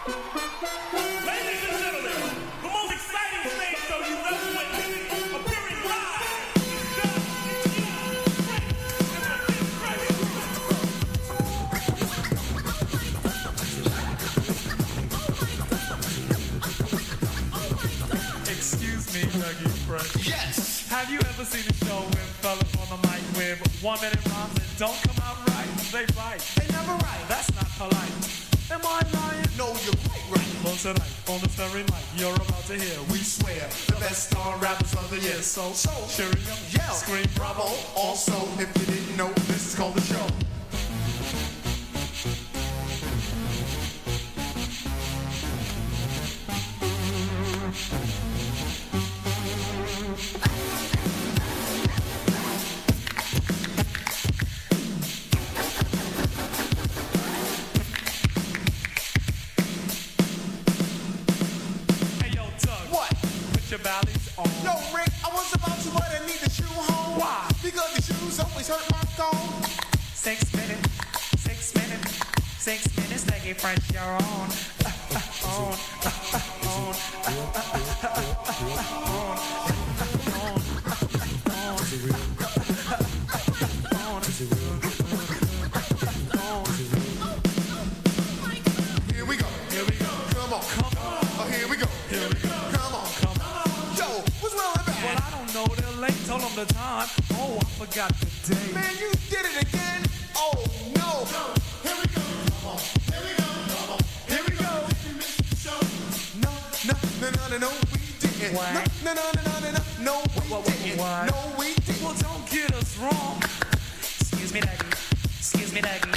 Ladies and gentlemen, the most exciting stage show you've ever witnessed, appearing live, Excuse me, Dougie Fresh. Yes! Have you ever seen a show with fellas on the mic with 1 minute rhymes that don't come out right? They right. They never right. That's not polite. Am I lying? No, you're quite right. Well, tonight, on the very night, you're about to hear, we swear, the best star rappers of the year. So, cheer it up, Yell, scream bravo. Also, if you didn't know, this is called the show. Hey, yo, Doug. What? Put your ballies on. No, Rick, I was about to, but I need the shoe home. Why? Because the shoes always hurt my thumb. 6 minutes, 6 minutes, 6 minutes, Dougie Fresh, you're on. Here we go. Here we go. Come on. Oh, here we go. Here we go. Come on. Yo, what's wrong with Well, that? I don't know, they're late, told them the time. Oh, I forgot the day. Man, you did it again. Oh, no. Here we go. Come on. Here we go. Come on. Here we go. No, we didn't. What? No, no, we didn't. What? No, we didn't. Well, don't get us wrong. Excuse me, Dougie. Excuse me, Dougie.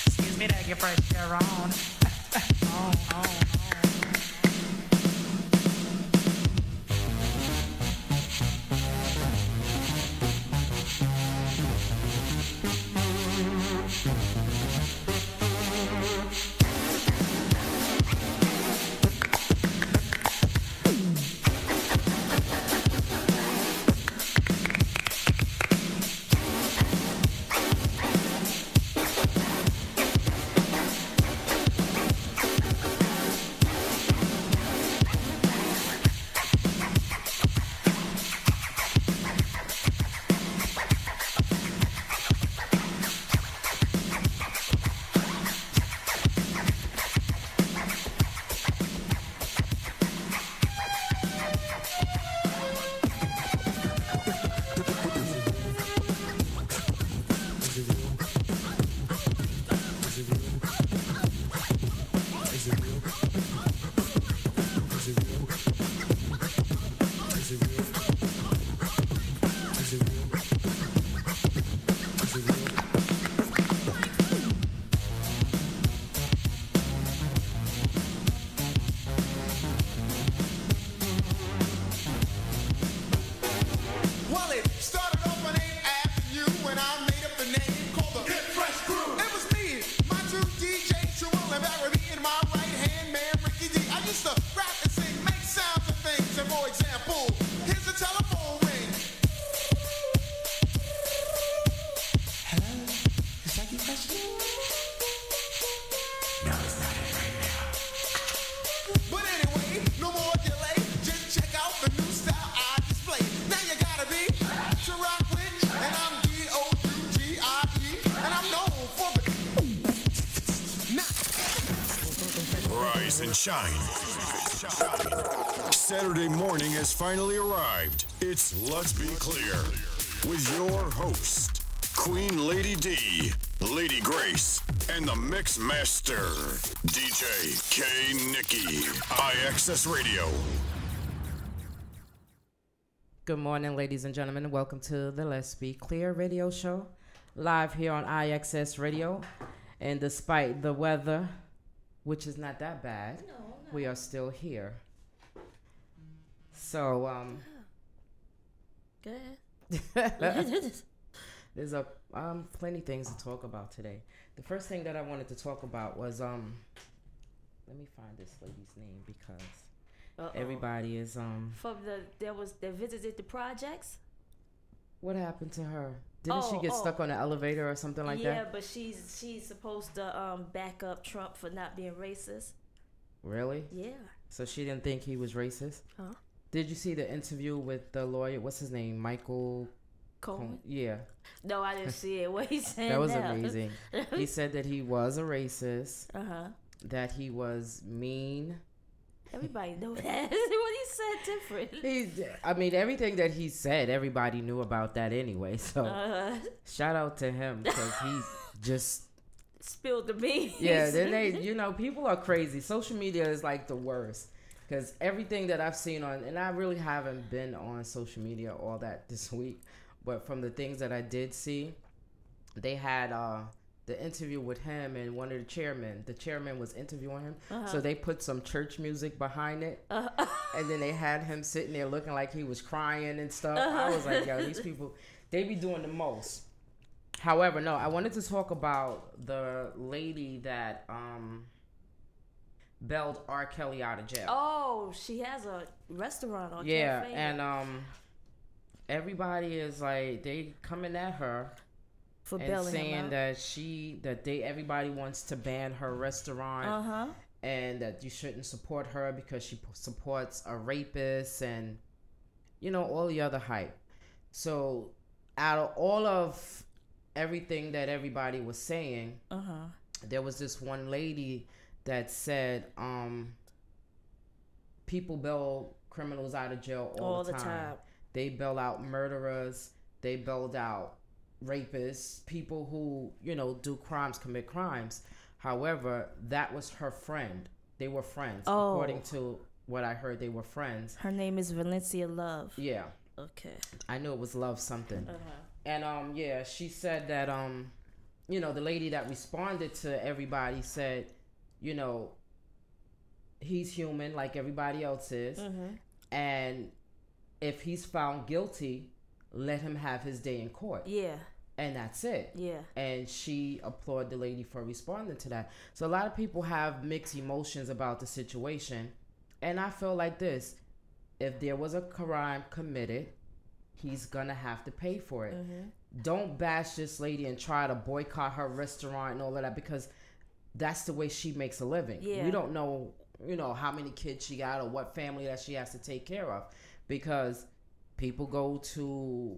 Excuse me, Dougie Fresh, you're on. On. Well, it started off on 8th Avenue when I made up the name called the Get Fresh Crew. It was me, my two DJs, Joel and Barry, and my right-hand man, Ricky D. I used to rap and sing, make sounds of things. And for example, here's a telephone ring. Hello? Is that your question? No, it's not it right now. But anyway, no more delay. Just check out the new style I display. Now you gotta be to rock with, and I'm D-O-U-G-I-E, and I'm known for the. Rise and shine. Saturday morning has finally arrived. It's Let's Be Clear with your host, Queen Lady D, Lady Grace, and the Mix Master, DJ K. Nicky, IXS Radio. Good morning, ladies and gentlemen, and welcome to the Let's Be Clear radio show, live here on IXS Radio. And despite the weather, which is not that bad, we are still here. So, Go ahead. there's plenty things to talk about today. The first thing that I wanted to talk about was let me find this lady's name because everybody is From they visited the projects. What happened to her? Didn't she get stuck on an elevator or something like that? Yeah, but she's supposed to back up Trump for not being racist. Really? Yeah. So she didn't think he was racist? Huh? Did you see the interview with the lawyer? What's his name? Michael Coleman? Yeah. No, I didn't see it. What he said? That was now? amazing. He said that he was a racist, that he was mean. Everybody know that. What he said different. I mean, everything that he said, everybody knew about that anyway. So shout out to him because he just spilled the beans. Yeah, then people are crazy. Social media is like the worst because everything that I've seen on, and I really haven't been on social media all that this week, but from the things that I did see, they had the interview with him and one of the chairmen. The chairman was interviewing him, so they put some church music behind it, and then they had him sitting there looking like he was crying and stuff. I was like, yo, these people, they be doing the most. However, no, I wanted to talk about the lady that bailed R. Kelly out of jail. Oh, she has a restaurant on yeah, Cafe. And everybody is like, they coming at her for and saying that everybody wants to ban her restaurant and that you shouldn't support her because she supports a rapist and all the other hype. So out of all of everything that everybody was saying, there was this one lady that said people bail criminals out of jail all the time. They bail out murderers, they bailed out rapists, people who do crimes, commit crimes. However, that was her friend. They were friends. According to what I heard, they were friends. Her name is Valencia Love. Yeah. Okay. I knew it was Love something. And she said that the lady that responded to everybody said, he's human like everybody else is, and if he's found guilty, let him have his day in court. Yeah. And that's it. Yeah. And she applauded the lady for responding to that. So a lot of people have mixed emotions about the situation. And I feel like this. If there was a crime committed, he's going to have to pay for it. Don't bash this lady and try to boycott her restaurant and all of that because that's the way she makes a living. Yeah. We don't know, how many kids she got or what family that she has to take care of because people go to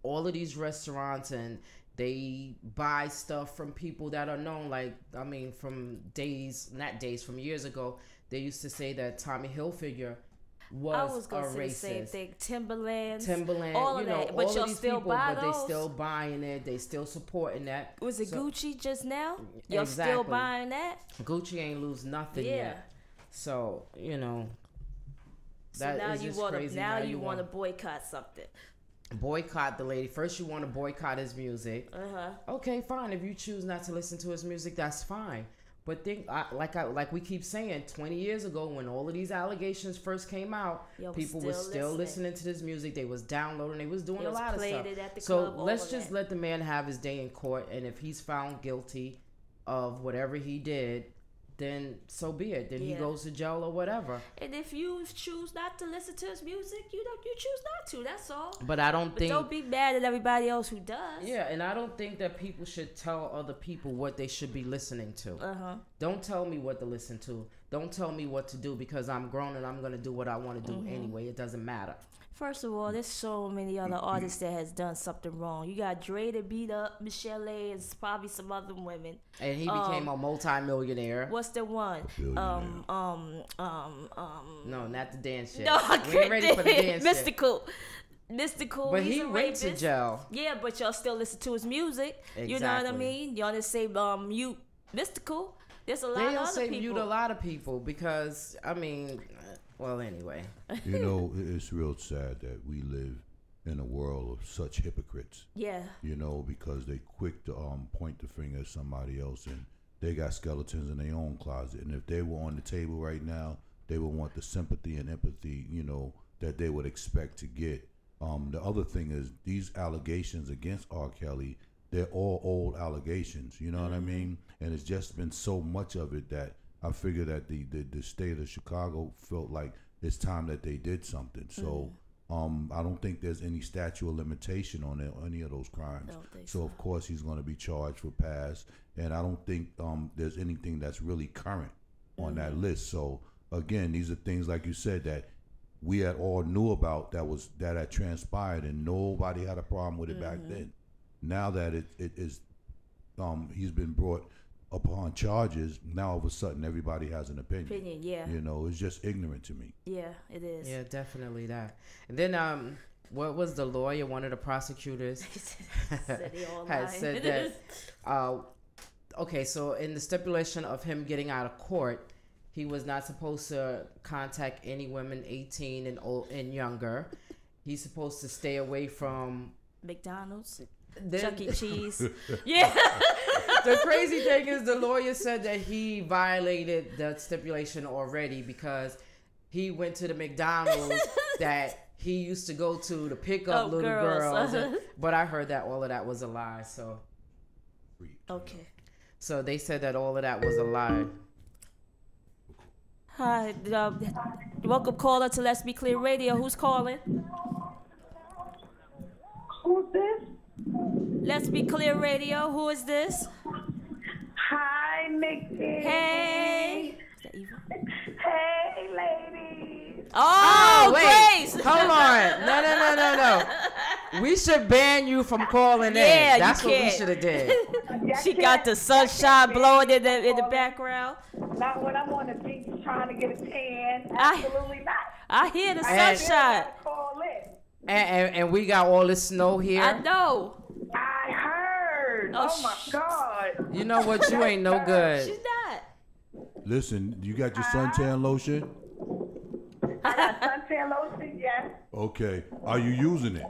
all of these restaurants and they buy stuff from people that are known. Like, I mean, from years ago, they used to say that Tommy Hilfiger was gonna a say racist. the same thing. Timberland, all of that. But all y'all of these still people, buy but those? they still buying it. They still supporting that. Was it Gucci just now? Y'all Exactly. still buying that? Gucci ain't lose nothing yet. So So that now is you just want crazy. to now you want to boycott something. Boycott the lady. First, you want to boycott his music. Okay, fine. If you choose not to listen to his music, that's fine. But like we keep saying, 20 years ago when all of these allegations first came out, people were still listening to this music. They was downloading. They was doing a lot of stuff. So let's just let the man have his day in court. And if he's found guilty of whatever he did, then so be it. Then he goes to jail or whatever. And if you choose not to listen to his music, you choose not to. That's all. But don't be mad at everybody else who does. Yeah, and I don't think that people should tell other people what they should be listening to. Don't tell me what to listen to. Don't tell me what to do because I'm grown and I'm going to do what I want to do anyway. It doesn't matter. First of all, there's so many other artists that has done something wrong. You got Dre that beat up Michelle A. and probably some other women. And he became a multi-millionaire. What's the one? No, not the dance shit. No, we ain't ready for the dance Mystical. shit. Mystical. But he's he a went to rapist. jail. Yeah, but y'all still listen to his music. Exactly. You know what I mean? Y'all just say mute Mystical. There's a lot of other people. Mute a lot of people because well, anyway. It's real sad that we live in a world of such hypocrites. Yeah. Because they quick to point the finger at somebody else and they got skeletons in their own closet. And if they were on the table right now, they would want the sympathy and empathy, that they would expect to get. The other thing is these allegations against R. Kelly, they're all old allegations, you know what I mean? And it's just been so much of it that I figure that the state of Chicago felt like it's time that they did something. So I don't think there's any statute of limitation on any of those crimes. So of course he's going to be charged for past, and I don't think there's anything that's really current on that list. So again, these are things like you said that we had all knew about that had transpired, and nobody had a problem with it back then. Now that it is, he's been brought upon charges. Now all of a sudden, everybody has an opinion. Yeah. You know, it's just ignorant to me. Yeah, it is. Yeah, definitely that. And then what was the lawyer? One of the prosecutors Said they all had lying. said that. Okay, so in the stipulation of him getting out of court, he was not supposed to contact any women 18 and younger. He's supposed to stay away from McDonald's, Then- Chuck E. Cheese. Yeah. The crazy thing is the lawyer said that he violated the stipulation already because he went to the McDonald's that he used to go to pick up little girls. But I heard that all of that was a lie. Okay. So they said that all of that was a lie. Hi, welcome caller to Let's Be Clear Radio. Who's calling? Who's this? Let's Be Clear Radio. Who is this? Hi, Mickey. Hey. Is that Eva? Hey, ladies. Oh, wait. Grace. Hold on. No. We should ban you from calling Yeah, in. That's you what we can't. should have did. She got the sunshine blowing in the background. Not when I'm on the beach trying to get a tan. I- Absolutely not. I hear the And- sunshine. Call in. And we got all this snow here. I know. I heard. Oh, Oh, my God. You know what? You ain't no good. She's not. Listen, you got your suntan lotion? I got suntan lotion, yes. Okay. Are you using it?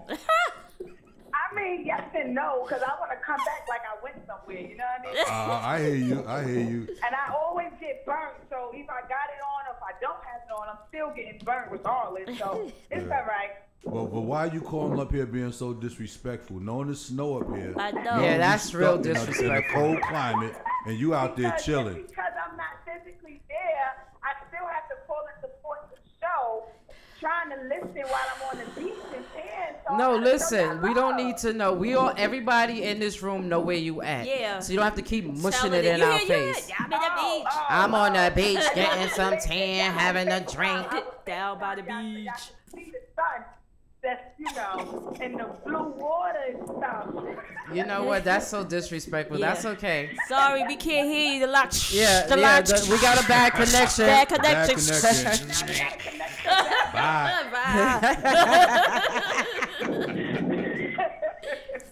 I mean, yes and no, because I want to come back like I went somewhere, you know what I mean? I hear you. And I always get burnt, so if I got it on or if I don't have it on, I'm still getting burnt regardless, so it's all right. Well, but why are you calling up here being so disrespectful? Knowing the snow up here. I know. Yeah, you that's stuck real in a disrespectful. cold climate, and you out there Because- chilling. Because I'm not physically there, I still have to pull and support the show, trying to listen while I'm on the beach and tan. So No, I gotta show listen. y'all We don't love. need to know. Everybody in this room know where you at. Yeah. So you don't have to keep mushing Telling it in you our hear you? face. I'm in the beach. I'm on the beach getting some tan, having a drink. Down by the Y'all beach. see the sun that's, in the blue water and stuff. You know what? That's so disrespectful. Yeah. That's okay. Sorry, we can't hear you. The lock. Yeah, we got a bad connection. Bad Bad connection. connection. Bye.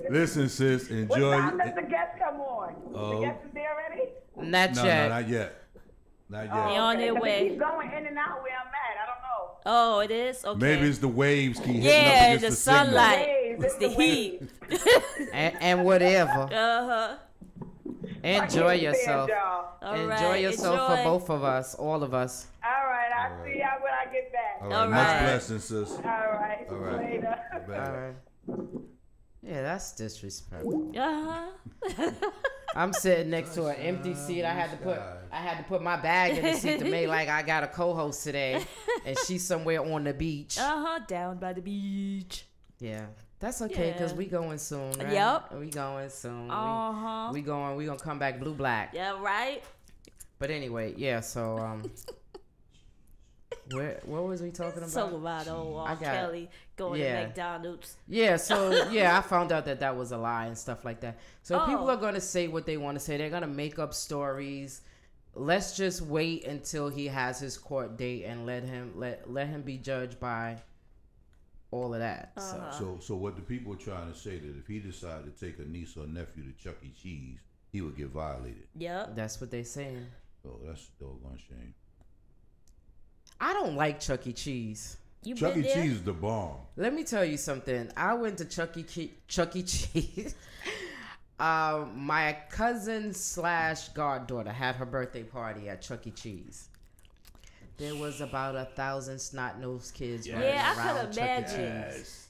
Listen, sis, What enjoy. time does the guest come on? Oh. The guest is there already? Not No, yet. not yet. Not yet. They on their Because way. it keeps going in and out where I'm at. I don't know. Oh, it is? Okay. Maybe it's the waves keep hitting up yeah, against the the signal. sunlight. Waves, It's the the heat. And whatever. Uh-huh. Enjoy I can't yourself. stand y'all. All Enjoy right, yourself for enjoy. both of us, all of us. All right, I'll see y'all when I get back. All right, All much right. blessings, sis. All right. All right. Later. Bye. All right. Yeah, that's disrespectful. Uh-huh. I'm sitting next to an empty seat. I had to put my bag in the seat to make like I got a co-host today, and she's somewhere on the beach. Uh-huh. Down by the beach. Yeah, that's okay because Yeah. we going soon. Right? Yep. we going soon. Uh-huh. We gonna come back blue black. Yeah, right? But anyway, yeah. So what was we talking about? Talking about old I got- Kelly going yeah. to McDonald's. Yeah, so yeah, I found out that was a lie and stuff like that. So Oh. people are going to say what they want to say. They're going to make up stories. Let's just wait until he has his court date and let him be judged by all of that. So what the people are trying to say that if he decided to take a niece or nephew to Chuck E. Cheese, he would get violated. So Yep. that's what they're saying. Oh, that's a doggone shame. I don't like Chuck E. Cheese. You Chuck been E. there? Cheese is the bomb. Let me tell you something. I went to Chuck E. Cheese. My cousin / goddaughter had her birthday party at Chuck E. Cheese. There was about 1,000 snot-nosed kids running Yeah, I around could Chuck E. imagine. Cheese.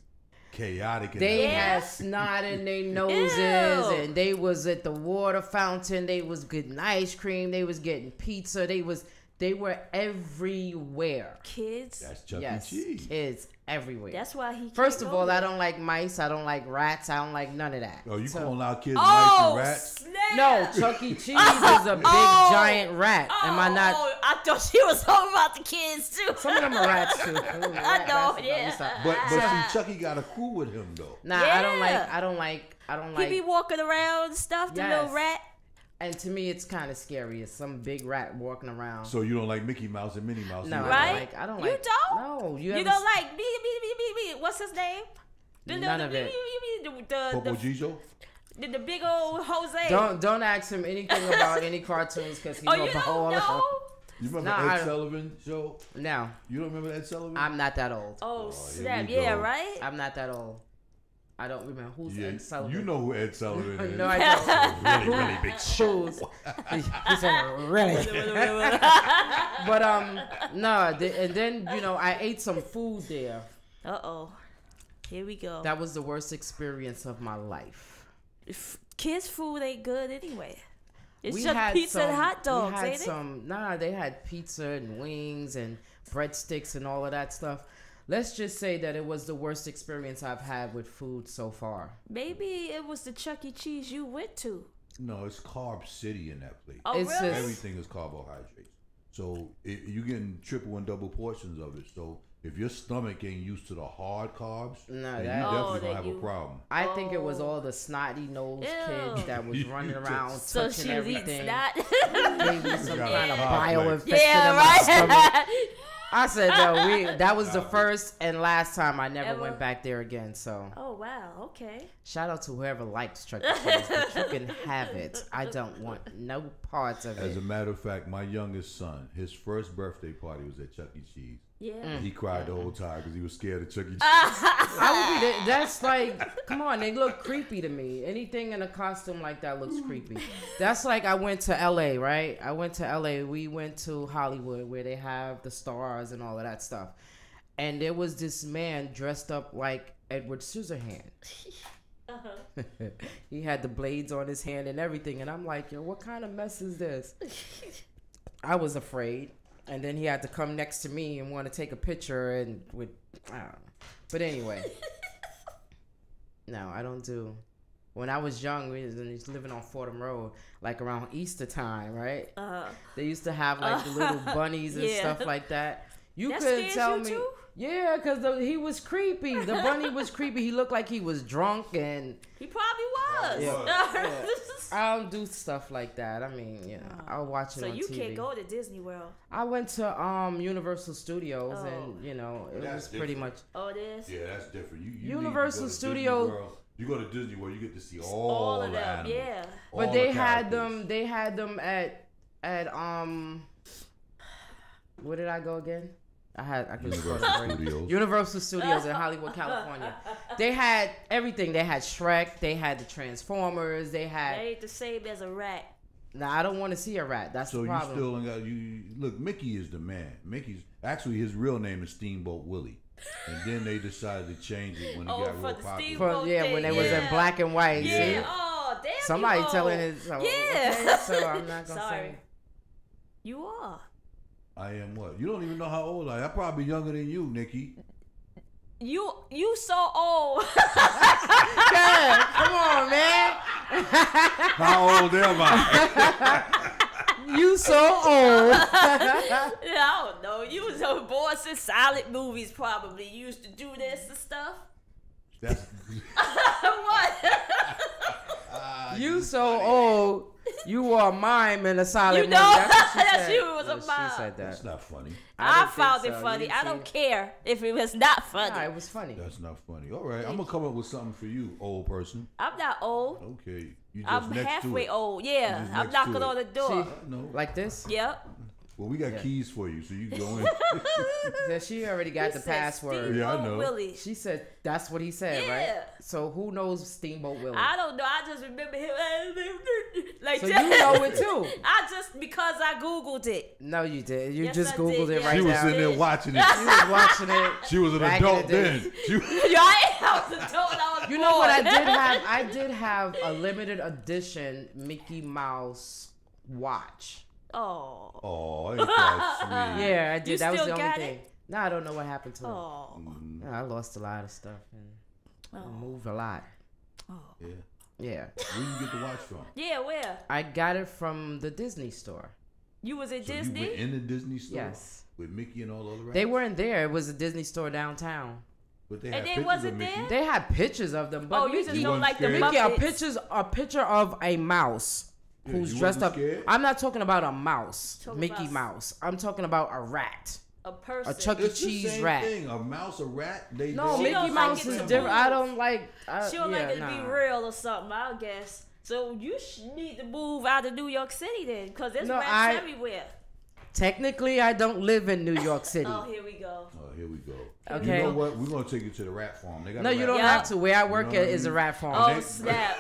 Chaotic. in They that. had snot in their noses, Ew. and they was at the water fountain. They was getting ice cream. They was getting pizza. They were everywhere. Kids. That's Chuck Yes, E. Cheese. kids everywhere. That's why he First can't of go all, I there. don't like mice. I don't like rats. I don't like none of that. Oh, you So- calling out kids Oh, nice and rats? snap. No, Chuck E. Cheese is a big giant rat. Am I not? Oh, I thought she was talking about the kids too. Some of them are rats too. I know, yeah. But see, Chucky got a crew with him though. Nah, Yeah. I don't like. He be walking around and stuff, the little Yes. rat. And to me, it's kind of scary. It's some big rat walking around. So you don't like Mickey Mouse and Minnie Mouse? No, either. Right? I don't You like. don't? No, You ever don't like me. What's his name? None of it. Popo Gijo? The big old Jose. Don't ask him anything about any cartoons because he's Oh, gonna you blow don't all of them. know? You remember Nah, Ed Sullivan show? No, You don't remember Ed Sullivan? I'm not that old. Oh, here snap. we Yeah, go. right? I'm not that old. I don't remember who's Yeah, Ed Sullivan. you know who Ed Sullivan is. No, I don't. Really, really big show. Who's? He said really. But no. And then I ate some food there. Uh-oh. Here we go. That was the worst experience of my life. Kids' food ain't good anyway. It's We just had pizza and some- hot dogs, we had ain't it? some. Nah, they had pizza and wings and breadsticks and all of that stuff. Let's just say that it was the worst experience I've had with food so far. Maybe it was the Chuck E. Cheese you went to. No, it's Carb City in that place. Oh, It's really? just- Everything is carbohydrates. So you're getting triple and double portions of it. So if your stomach ain't used to the hard carbs, No, then that- you Oh, definitely then gonna have you- a problem. I think it was all the snotty nosed Ew. kids that was running around So touching she was eating everything. snot. Gave me some Got kind of a hot bio plate. infection Yeah, in my stomach. right. I said, no, that was the first and last time I never Ever? went back there again. So Oh, wow. Okay. shout out to whoever likes Chuck E. Cheese, but you can have it. I don't want no parts of As it. a matter of fact, my youngest son, his first birthday party was at Chuck E. Cheese. Yeah. He cried the whole time because he was scared of Chuck E. Cheese. I would be. That's like, come on, they look creepy to me. Anything in a costume like that looks creepy. That's like I went to LA, right? I went to LA. We went to Hollywood where they have the stars and all of that stuff. And there was this man dressed up like Edward Scissorhands. He had the blades on his hand and everything. And I'm like, yo, what kind of mess is this? I was afraid. And then he had to come next to me and want to take a picture and I don't know. But anyway. No, I don't do. When I was young, we was living on Fordham Road, like around Easter time, right? They used to have like the little bunnies and Yeah. stuff like that. You That couldn't scares tell you me. too? Yeah, because he was creepy. The bunny was creepy. He looked like he was drunk, and He probably was. I don't do stuff like that. I mean, I'll watch it So on you TV. can't go to Disney World. I went to Universal Studios, Oh. and it That's was pretty much. Oh, it is? Yeah, that's different. You Universal need to go to Disney Studios- World. You go to Disney World, you get to see All all of the them, animals. yeah. But all they the had characters. them. They had them at where did I go again? I could just go to Universal break. Studios. Universal Studios in Hollywood, California. They had everything. They had Shrek. They had the Transformers. They That had. ain't the same as a rat. Now I don't want to see a rat. That's So the you problem. still ain't got you. Look, Mickey is the man. Mickey's actually his real name is Steamboat Willie, and then they decided to change it when it Oh, got for real the popular. Steamboat When they was in Yeah. black and white. Yeah. See? Oh, damn. Somebody you telling old. it. So, Yeah. okay, so I'm not gonna Sorry. say. You are. I am what? You don't even know how old I am. I'm probably younger than you, Nikki. You so old. Yeah, come on, man. How old am I? You so old. I don't know. You was on Boston silent movies probably. You used to do this and stuff. That's What? You so old. You were a mime in a silent You know, movie. That's what she that said. she was a She mime. said that. that's not funny. I didn't think found it so. You funny. didn't I see don't it? care if it was not funny. Nah, it was funny. That's not funny. All right, I'm gonna come up with something for you, old person. I'm not old. Okay, you just I'm next halfway to it. old. You Yeah, just I'm next to knocking it. on the door. No. Like this? Yep. Well, we got keys for you, so you can go in. Yeah, she already got He the said password. Yeah, I Steamboat know. Willie. She said that's what he said, Yeah. right? So who knows Steamboat Willie? I don't know. I just remember him like So that. you know it too. I just because I googled it. No, you did. You Yes, just I Googled did, it yeah. right She was now. sitting there watching it. She was watching it. She was an Back in adult the day. then. She was, Yeah, I was adult. I was You know what I born. did have? I did have a limited edition Mickey Mouse watch. Oh. oh, ain't that sweet? Yeah, I did. You that was still the only got thing. it? No, I don't know what happened to it. Oh. Yeah, I lost a lot of stuff and Oh. moved a lot. Yeah. Yeah. Where you get the watch from? Yeah, where? I got it from the Disney store. You was at So Disney? you went in the Disney store? Yes. With Mickey and all the other rats? They weren't there. It was a Disney store downtown. But they And had they pictures wasn't of Mickey. there? They had pictures of them, but Oh, you just You don't wasn't like the scared? Mickey, Muppets. a picture of a mouse Yeah, who's you dressed wasn't up. scared? I'm not talking about a mouse, Talking Mickey about- Mouse. I'm talking about a rat, A person. a Chuck E. It's the Cheese same rat. thing. A mouse, a rat. They No, She Mickey don't like Mouse it is to different. move. I don't like. She don't like yeah, it to nah. be real or something, I guess. So you need to move out of New York City then, because there's No, rats everywhere. Technically, I don't live in New York City. Oh, here we go. Here we go. Okay. You know what? We're gonna take you to the rat farm. They got No, a you rat don't Yeah. have to. Where I work know what at I is a mean? rat farm. Oh, They- snap.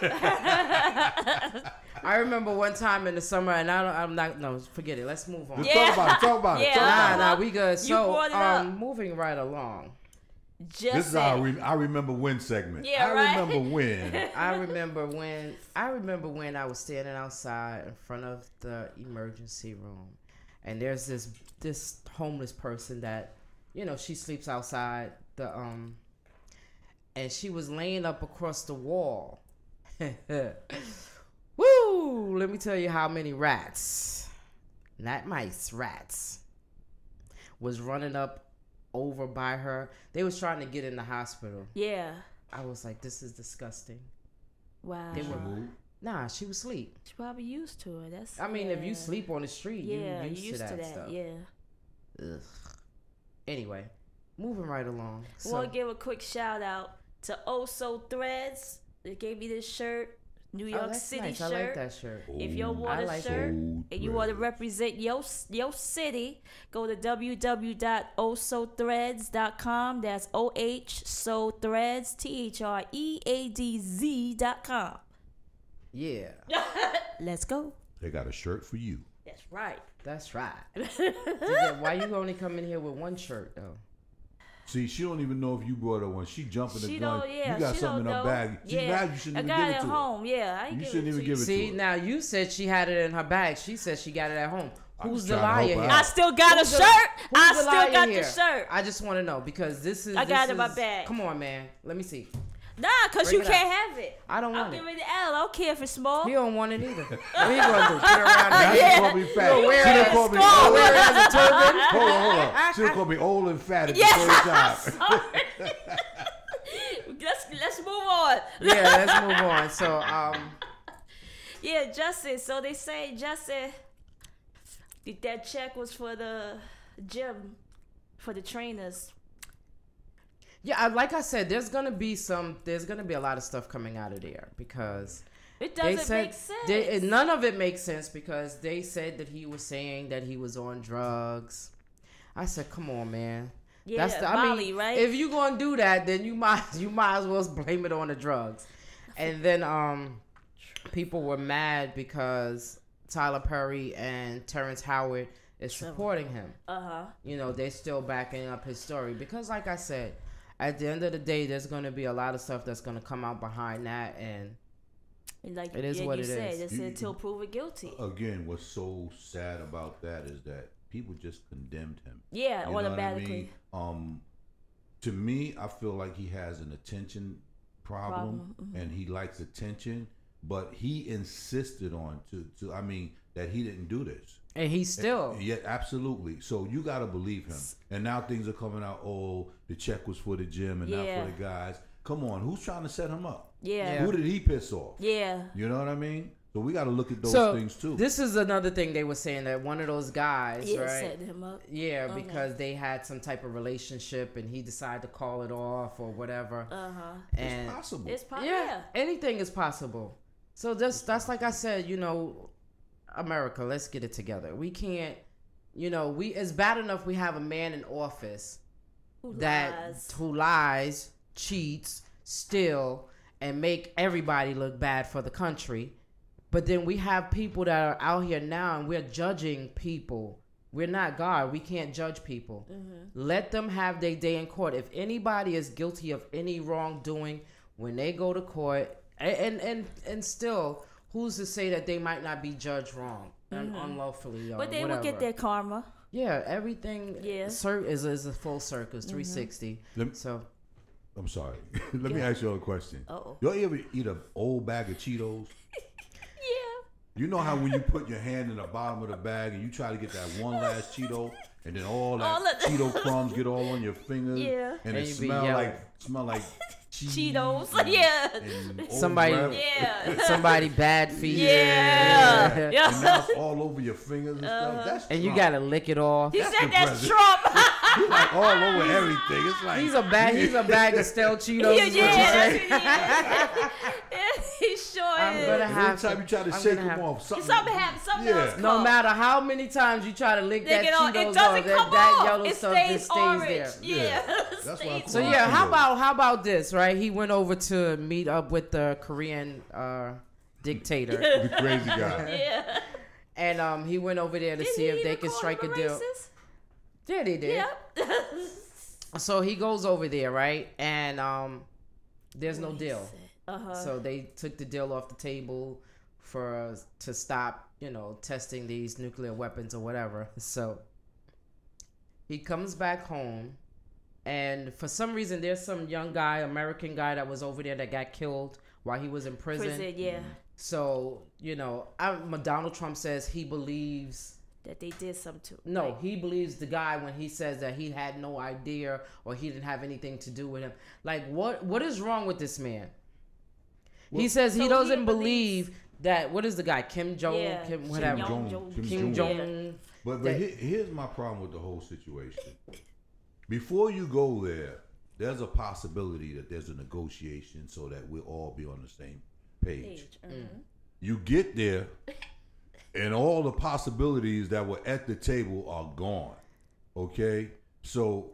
I remember one time in the summer, and I'm not. No, forget it. Let's move on. Just Yeah. Talk about it. Talk about it. Yeah. Talk about Nah, it. nah, we good. You So, brought it up. moving right along. Just This is our saying. I remember when segment. Yeah, I right? remember when. I remember when I was standing outside in front of the emergency room, and there's this homeless person that, she sleeps outside the and she was laying up across the wall. Woo! Let me tell you how many rats, not mice, rats, was running up over by her. They was trying to get in the hospital. Yeah. I was like, this is disgusting. Wow. They were- Move. Nah, she was asleep. She's probably used to it. That's. I mean, if you yeah. sleep on the street, yeah, you used to that stuff. Yeah. Ugh. Anyway, moving right along. I want So, to give a quick shout out to Also Threads. They gave me this shirt, New York that's City nice. shirt. I like that shirt. If you want I a like shirt Old and you want to threads. represent your city, go to www.osothreads.com. That's OH so threads THREADZ.com. Yeah, Let's go. They got a shirt for you. That's right. that's right. Why you only come in here with one shirt though? See, she don't even know if you brought her one. She jumping the She gun. don't. Yeah, You got she something don't in her know. bag. She's mad you shouldn't I even got give it it at to her. home. Yeah, I ain't You give shouldn't it even to give you. it See, to her. now you said she had it in her bag. She said she got it at home. I'm Who's just the trying to help liar her here? out. I still got a Who's the- shirt. who's I the still liar got here? the shirt. I just want to know because this is. I got this it in my is- bag. Come on, man. Let me see. Nah, cause Bring you it can't out. have it. I don't I'll want give it. it to L. I don't care if it's small. You don't want it either. What are you gonna do? Put it around Now here? she called me fat. You wear She it done as called me skull. old. Wear it as a turban. Hold on. She done called me old and fat at the same time. Let's move on. Yeah, let's move on. So, Yeah, Justin. So they say Justin, that check was for the gym, for the trainers. yeah, like I said, there's gonna be a lot of stuff coming out of there because It they doesn't said make sense. none of it makes sense because they said that he was saying that he was on drugs. I said, come on, man. Yeah, Molly, right? If you gonna do that, then you might as well blame it on the drugs. And then people were mad because Tyler Perry and Terrence Howard is supporting him. They're still backing up his story because, like I said, at the end of the day, there's gonna be a lot of stuff that's gonna come out behind that, and Like it is yeah, what you it said, is. They said until proven guilty. Again, what's so sad about that is that people just condemned him. Yeah, You know what I automatically. mean? To me, I feel like he has an attention problem, and he likes attention, but he insisted on that he didn't do this. And he's still. Yeah, absolutely. So you got to believe him. And now things are coming out. Oh, the check was for the gym and not Yeah. for the guys. Come on, who's trying to set him up? Yeah. Who did he piss off? Yeah. You know what I mean? So we got to look at those So things too. this is another thing they were saying that one of those guys, Yeah, right? setting him up. Yeah, because they had some type of relationship and he decided to call it off or whatever. And it's possible. It's yeah, anything is possible. So that's like I said, America, let's get it together. We can't, it's bad enough we have a man in office who lies, cheats, steal, and make everybody look bad for the country. But then we have people that are out here now and we're judging people. We're not God. We can't judge people. Let them have their day in court. If anybody is guilty of any wrongdoing, when they go to court, and still, who's to say that they might not be judged wrong and unlawfully? But they whatever. will get their karma. Yeah, everything is a full circus, 360. So I'm sorry. Let me ask you all a question. Uh-oh. Y'all ever eat an old bag of Cheetos? Yeah. You know how when you put your hand in the bottom of the bag and you try to get that one last Cheeto, and then all that Cheeto crumbs get all on your fingers, Yeah. and it And you be smell yelling. like cheese Cheetos. and- Yeah. and Somebody- old Yeah. Somebody bad feet. Yeah. and now it's all over your fingers and stuff. That's And you Trump. gotta lick it off. He That's said the that's president. Trump. He's like all over everything. It's like He's a bag of stale Cheetos. Yeah, is what yeah, you that's say. what he is. He sure I'm is. gonna every have time you try to I'm shake gonna them have- off, something Something else No come. matter how many times you try to lick that Lick it off, Cheetos it off, doesn't come that off. yellow It stuff stays just stays orange. there. Yeah. That's why I Stays call So it yeah, Cheetos. how about this, right? He went over to meet up with the Korean dictator, the crazy guy. Yeah. and he went over there to Didn't see he if they even could call strike a him deal. racist? Yeah, they did. Yep. So he goes over there, right? And there's no deal. Uh-huh. So they took the deal off the table for to stop, testing these nuclear weapons or whatever. So he comes back home, and for some reason, there's some young guy, American guy, that was over there that got killed while he was in prison. yeah. So Donald Trump says he believes. That they did something to. No, he believes the guy when he says that he had no idea or he didn't have anything to do with him. Like, what is wrong with this man? He says he So doesn't he believe that. What is the guy? Kim Jong? Yeah. Kim whatever. Jong. Kim Jong. But that- here's my problem with the whole situation. Before you go there, there's a possibility that there's a negotiation so that we'll all be on the same page. You get there, and all the possibilities that were at the table are gone. Okay? So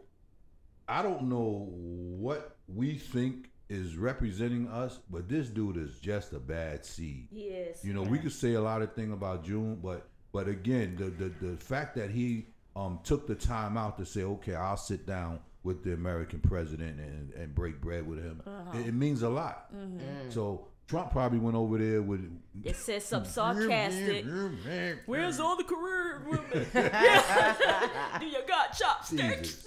I don't know what we think is representing us, but this dude is just a bad seed. Yes. We could say a lot of things about June, but again, the fact that he took the time out to say, okay, I'll sit down with the American president and break bread with him, it means a lot. So Trump probably went over there with. It says something sarcastic. Where's all the career women? Do you got chopsticks? Jesus.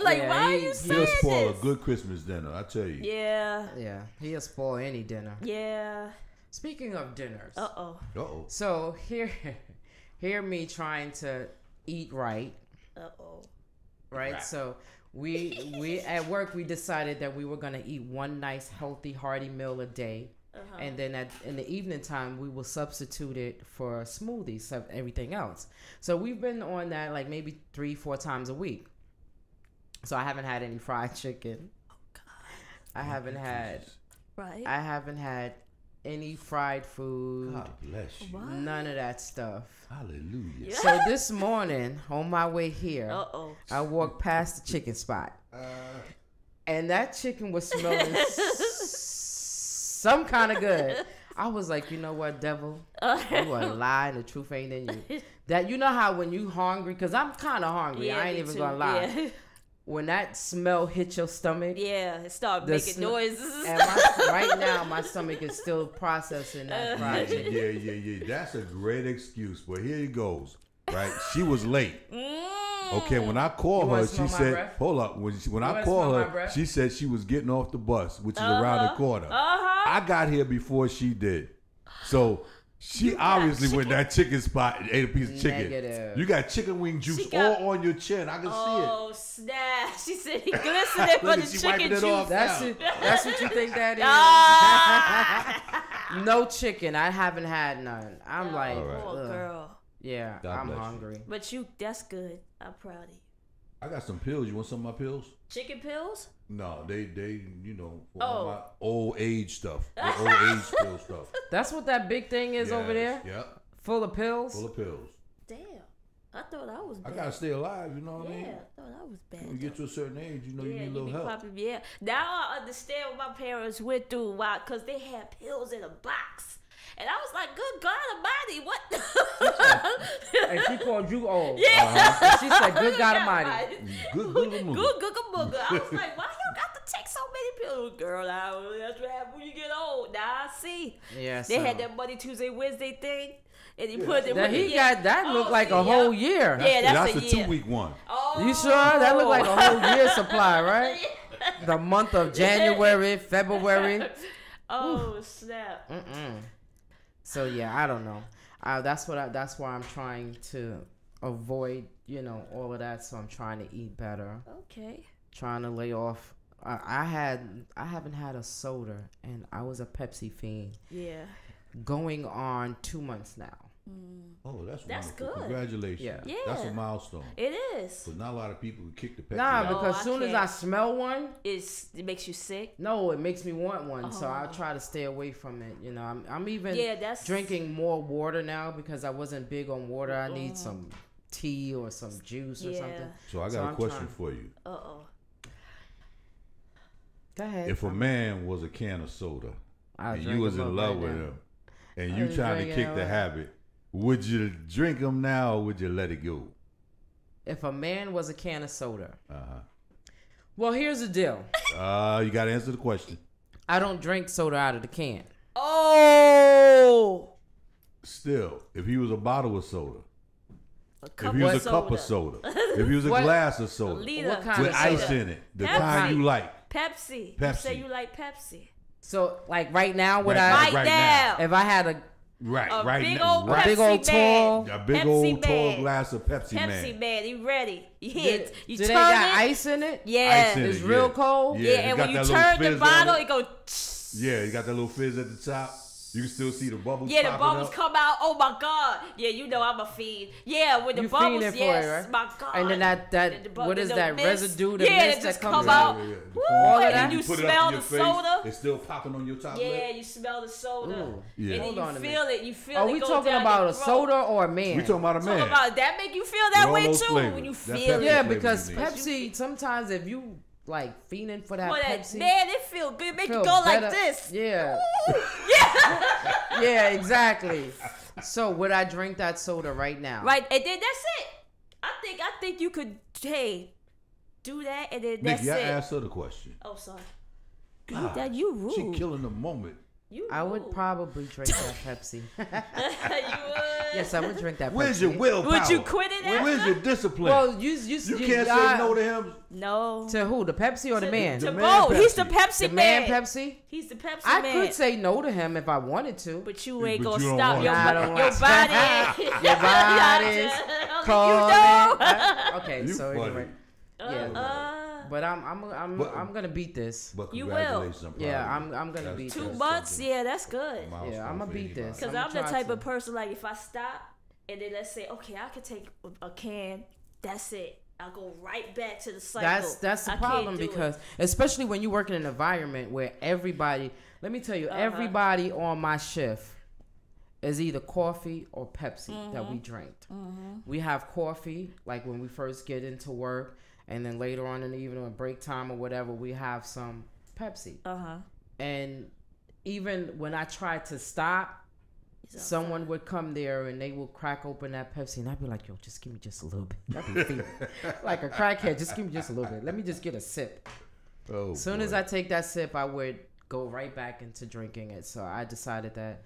Like, Yeah, why are he- you He'll saying spoil this? a good Christmas dinner, I tell you. Yeah. Yeah, he'll spoil any dinner. Yeah. Speaking of dinners, Uh-oh. Uh-oh. so hear me trying to eat right. Uh-oh. Right. So we at work we decided that we were gonna eat one nice healthy hearty meal a day, and then in the evening time we will substitute it for smoothies, everything else. So we've been on that like maybe 3-4 times a week. So I haven't had any fried chicken. Oh God. I haven't had any fried food. God bless you. None of that stuff. Hallelujah. So this morning on my way here. Uh-oh. I walked past the chicken spot. And that chicken was smelling some kind of good. I was like, you know what, devil? You a lie and the truth ain't in you. That, you know how when you hungry, because I'm kind of hungry. Yeah, I ain't me even too. going to lie. Yeah. When that smell hit your stomach, Yeah, it started The making sm- noises. and right now my stomach is still processing that fried chicken. Yeah. That's a great excuse, but here it goes. Right? She was late. Okay, when I You called wanna her, smell she my said, breath? hold up. When I wanna called smell my her, breath? she said she was getting off the bus, which is around the corner. I got here before she did. So she obviously went to that chicken spot and ate a piece of chicken. Negative. You got chicken wing juice She got- all on your chin. I can Oh, snap. She said he glistening for Look the at she chicken wiping it juice. off. That's now. it. That's what you think that is? Ah! No chicken. I haven't had none. I'm like, All right. Poor ugh. girl. Yeah, God I'm bless you. hungry. But that's good. I'm proud of you. I got some pills. You want some of my pills? Chicken pills? No, they for Oh. all my old age stuff. The old age pill stuff. That's what that big thing is over there? Yep. Full of pills? Full of pills. Damn. I thought I was I bad. gotta stay alive, you know what I mean? Yeah, I thought I was bad. When you get to a certain age, you know you Yeah, need a you little be help. popping, yeah. Now I understand what my parents went through. Why? Because they had pills in a box. And I was like, good God Almighty, what? And she called you old. Yeah. She said, good God Almighty. Good Good booger. I was like, why you got to take so many pills? Girl, that's what happens when you get old. Now I see. Yeah, They had that Monday, Tuesday, Wednesday thing. And he put it That with he got, that looked like a whole year. Yeah, That's that's a a year. 2-week one. Oh. You sure? That looked like a whole year supply, right? The month of January, February. Oh, snap. So yeah, I don't know. That's why I'm trying to avoid, all of that. So I'm trying to eat better. Okay. Trying to lay off. I haven't had a soda, and I was a Pepsi fiend. Yeah. Going on 2 months now. Oh, that's That's wonderful. good. Congratulations. Yeah. That's a Yeah. milestone. It is. But not a lot of people can kick the Pepsi. Nah, out. because I soon as I can't. smell one, It makes you sick. no, it makes me want one. So I Oh. try to stay away from it. I'm even Yeah, that's drinking more water now because I wasn't big on water. I need some tea or some juice or Yeah. something. So I got So a I'm question trying- for you. Uh-oh. Go ahead. If a man was a can of soda I'll and drink you was 'em in up love right with now. him and I'll you just trying to drink it kick up the right- habit, would you drink them now or would you let it go? If a man was a can of soda. Uh-huh. Well, here's the deal. You got to answer the question. I don't drink soda out of the can. Oh. Still, if he was a bottle of soda, A cup if he was of a cup of soda, if he was a What? glass of A soda liter. What kind with of ice soda? in it, the Pepsi. kind you like. Pepsi. You Pepsi. say you like Pepsi. So, like right now, would Right- I? Right, right now. If I had a Right, A right big now. old Right. big old Pepsi tall, man. A big Pepsi old tall man. glass of Pepsi, Pepsi man, you ready? You do, hit. You do turn they got it. ice in it? Yeah. Ice in It's it, real yeah. cold? Yeah, it and got when you that little turn the fizz on bottle, it. it go. Yeah, you got that little fizz at the top. You can still see the bubbles. Yeah, the popping bubbles up. come out. Oh my god. Yeah, you know I'm a fiend. Yeah, with the You bubbles, fiending for yes, it, right? my god. And then that And the what is the that mist. residue? The yeah, mist it that just comes come out. out. Yeah. Woo, All of and that? then you put it up smell to the your face, soda. it's still popping on your top Yeah, lip. you smell the soda. Ooh. Yeah. And Hold then on a you minute. feel it. You feel Are it we go talking down about your a throat. soda or a man? We talking about a Talk man. about that make you feel that With way all those too flavors. when you That feel Pepsi it. Yeah, flavor because you need. Pepsi, sometimes if you like fiending for that Boy, that Pepsi, man, it feel good. Make feel you go better. like this. Yeah. Yeah. Yeah, exactly. So would I drink that soda right now? Right, and then that's it. I think you could do that, and then that's Nikki, I it. asked her the question. Oh, sorry. God, That you rude. She killing the moment. You I would rude. probably drink that Pepsi. you would. Yes, I would drink that Pepsi. Where's your willpower? Would you quit it after? Where's your discipline? Well, you you can't say no to him. No. to who? The Pepsi or the man? To The man both. He's the Pepsi. Pepsi The man man. Pepsi? He's the Pepsi I man. could say no to him if I wanted to. but you ain't But gonna you don't stop want your, to. I don't your want to. body. Your body's you calling. know. Okay, You so funny. anyway, yeah. But I'm But- gonna beat this. But You congratulations, I'm proud Yeah, of you. I'm gonna That's- beat Two this. months, something. yeah, that's good. Milestone Yeah, I'ma for beat anybody. this. Because I'ma I'm the try type to. of person, like, if I stop and then let's say, okay, I could take a can, that's it. I'll go right back to the cycle. That's the I can't problem do it. because especially when you work in an environment where everybody, let me tell you, everybody on my shift is either coffee or Pepsi that we drink. We have coffee like when we first get into work, and then later on in the evening, at break time or whatever, we have some Pepsi. And even when I tried to stop, someone would come there and they would crack open that Pepsi, and I'd be like, yo, just give me just a little bit. I'd be feeling like a crackhead. Just give me just a little bit. Let me just get a sip. Oh, As soon boy. as I take that sip, I would go right back into drinking it. So I decided that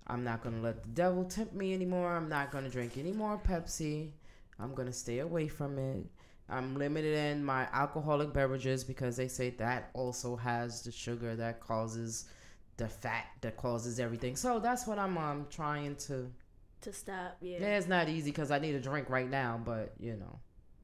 I'm not going to let the devil tempt me anymore. I'm not going to drink any more Pepsi. I'm going to stay away from it. I'm limited in my alcoholic beverages because they say that also has the sugar that causes the fat that causes everything. So that's what I'm trying to. To stop, yeah. Yeah, it's not easy because I need a drink right now, but you know.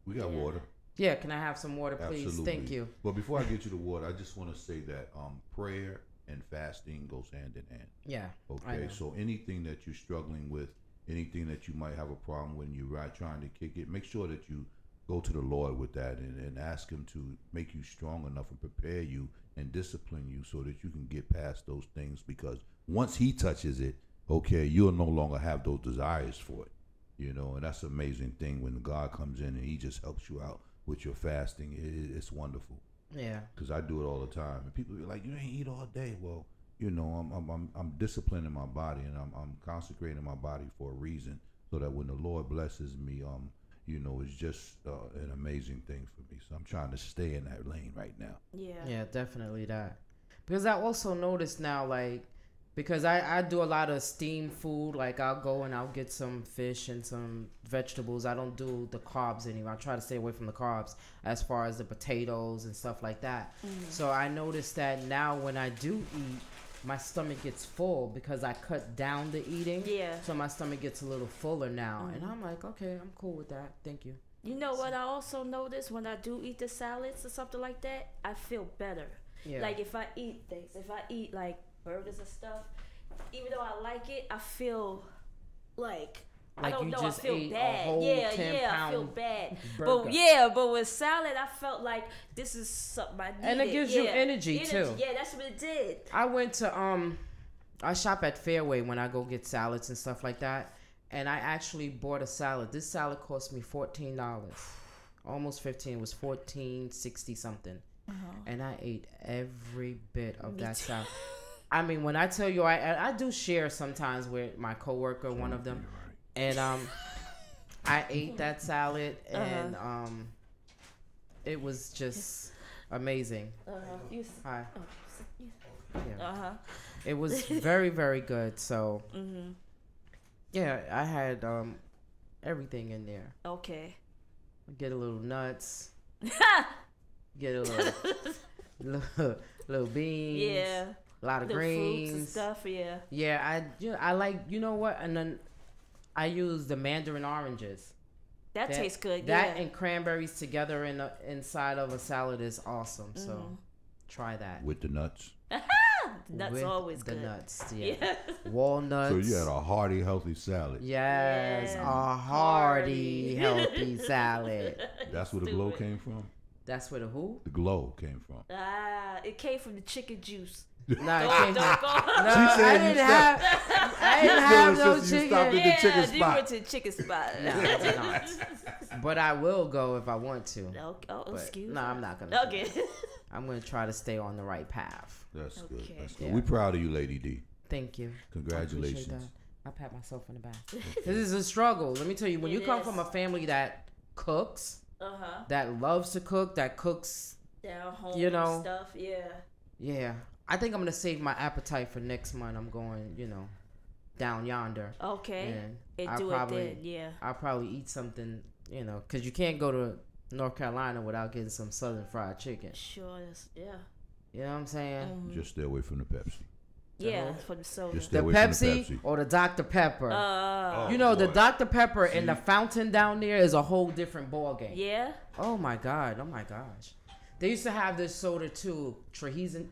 We got water. Yeah, can I have some water, please? Absolutely. Thank you. But before I get you the water, I just want to say that prayer and fasting goes hand in hand. Yeah. I Okay, know. so anything that you're struggling with, anything that you might have a problem when you're trying to kick it, make sure that you go to the Lord with that and ask Him to make you strong enough and prepare you and discipline you so that you can get past those things. Because once He touches it, okay, you'll no longer have those desires for it. You know, and that's an amazing thing when God comes in and He just helps you out with your fasting. It's wonderful. Yeah. Because I do it all the time, and people be like, "You ain't eat all day." Well, you know, I'm disciplining my body, and I'm consecrating my body for a reason, so that when the Lord blesses me, you know, it's just an amazing thing for me. So I'm trying to stay in that lane right now. Yeah. Yeah, definitely that. Because I also noticed now, like, because I do a lot of steamed food. Like, I'll go and I'll get some fish and some vegetables. I don't do the carbs anymore. I try to stay away from the carbs as far as the potatoes and stuff like that. So I noticed that now when I do eat, my stomach gets full because I cut down the eating. Yeah. So my stomach gets a little fuller now. And I'm like, okay, I'm cool with that. Thank you. You know what I also notice when I do eat the salads or something like that, I feel better. Yeah. Like if I eat things, if I eat like burgers and stuff, even though I like it, I feel like I Like don't you know, just I feel ate a bad. whole Yeah, 10 I feel pound bad. burger. But with salad, I felt like this is something I needed. And it gives you energy, too. Yeah, that's what it did. I went to I shop at Fairway when I go get salads and stuff like that, and I actually bought a salad. This salad cost me $14, almost 15. It was $14.60 something, and I ate every bit of that salad. I mean, when I tell you, I do share sometimes with my coworker, one of them, and I ate that salad, and it was just amazing. Hi. Yeah. It was very, very good. So, yeah, I had everything in there. Okay. Get a little nuts. Get a little beans. Yeah. A lot of The greens. fruits and stuff, yeah. Yeah, I like, you know what? And then I use the mandarin oranges. That tastes good, That yeah. and cranberries together inside of a salad is awesome. So try that. With the nuts. Nuts With always the good. nuts, yeah. Walnuts. So you had a hearty, healthy salad. Yes, Yeah. a hearty, healthy salad. That's where the glow came from? That's where the who? The glow came from. It came from the chicken juice. Nah, it Don't came- go. no, She said I you didn't stopped- have. I didn't have no Sister, you stopped chicken. at the chicken Yeah, you spot. went to the chicken spot. No, I did not. But I will go if I want to. Oh, But, excuse me. no, I'm not gonna. do Okay. that. I'm gonna try to stay on the right path. That's good. Okay. That's good. Yeah. We're proud of you, Lady D. Thank you. Congratulations. I appreciate that. I pat myself on the back. This is a struggle. Let me tell you, when you It come is. from a family that cooks, that loves to cook, that cooks, Down home You know. and stuff, yeah. yeah. I think I'm gonna save my appetite for next month. I'm going, down yonder. Okay. And And do it then, yeah. I'll probably eat something, because you can't go to North Carolina without getting some Southern fried chicken. Sure, yeah. You know what I'm saying? Just stay away from the Pepsi. Yeah, for the soda. Just stay The away Pepsi, from the Pepsi. or the Dr. Pepper. Oh, the boy. Dr. Pepper in the fountain down there is a whole different ball game. Yeah? Oh my gosh. They used to have this soda too, Tahitian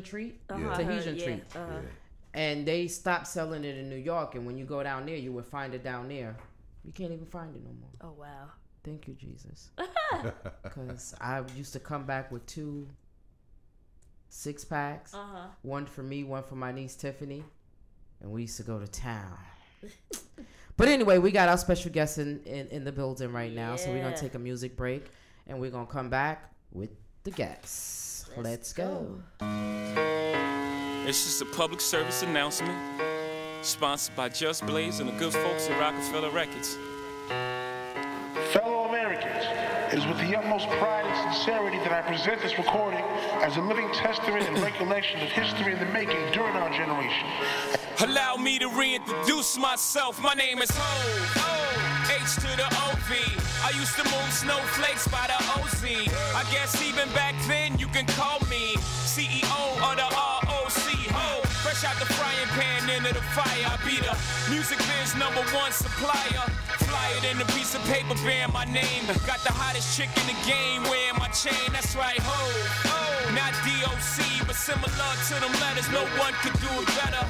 treat. Yeah. Tahitian treat. Yeah. And they stopped selling it in New York, and when you go down there, you would find it down there. You can't even find it no more. Oh, wow. Thank you, Jesus. Because I used to come back with 2 6-packs. One for me, one for my niece Tiffany. And we used to go to town. But anyway, we got our special guest in the building right now. So we're going to Yeah. take a music break. And we're going to come back with the guests. Let's go. It's just a public service announcement, sponsored by Just Blaze and the good folks at Rockefeller Records. Fellow Americans, it is with the utmost pride and sincerity that I present this recording as a living testament and recollection of history in the making during our generation. Allow me to reintroduce myself. My name is Ho, H to the OV. I used to move snowflakes by the OZ. I guess even back then you can call me CEO of the ROC. Ho, fresh out the frying pan into the fire. I be the music biz #1 supplier. Fly it in a piece of paper bearing my name. Got the hottest chick in the game wearing my chain. That's right, Ho. Not DOC, but similar to them letters. No one could do it better.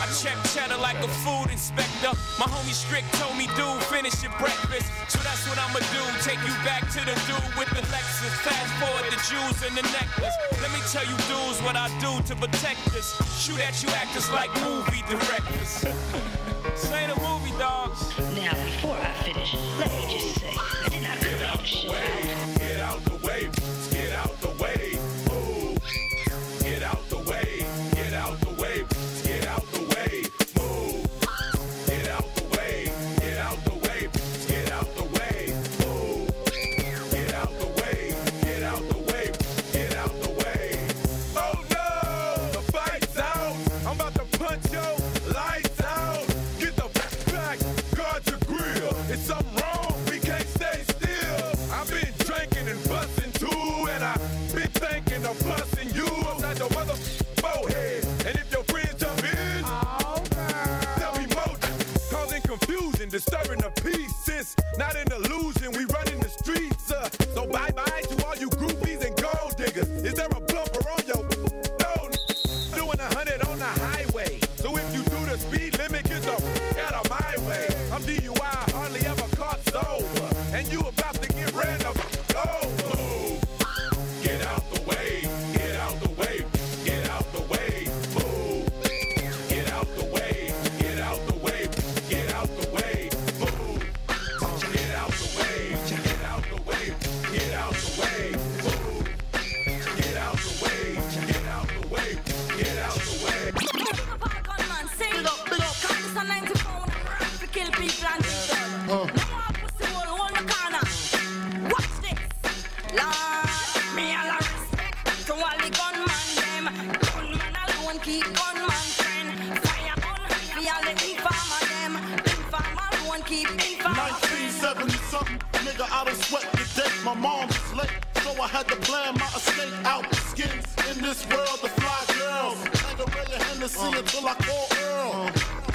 I check cheddar like a food inspector. My homie Strick told me, dude, finish your breakfast. So that's what I'ma do. Take you back to the dude with the Lexus. Fast forward the jewels and the necklace. Let me tell you, dudes, what I do to protect us. Shoot at you actors like movie directors. This ain't a movie, dogs. Now, before I finish, let me just say, I did not come out to show out. Get out the way, get out the way, move. Get out the way, get out the way, get out the way, move. Get out the way, get out the way, get out the way, move. Get out the way, get out the way, get out the way. Oh no, the fight's out. I'm about to punch your lights out. confusion, disturbing the peace. Since not an illusion, we running the streets. So bye-bye to all you groupies and gold diggers. Is there a bumper on your... No, doing 100 on the highway. So if you do the speed limit, get the out of my way. I'm DUI, hardly ever caught sober. And you about to get ran over. Get out the way, get out the way, get out the way, move. Get out the way, get out the way, get out the way, move. Get out the way, get out the way, get out the way, move. Get out the way, get out the way, get out the way. Gunman, sing it up, big up. Come to 94, to kill people and people. No more pussy hole on the corner. Watch this, Lord. Me all a respect to all the gunman them. Gunman alone keep gunman friend. Fire gun, me all the informer them. Informer alone keep informer friend. 1970-something, nigga, I don't sweat the day. My mom was late, so I had to plan my escape out. Skins in this world, the fly girls. Tangerella Hennessy until I call Earl.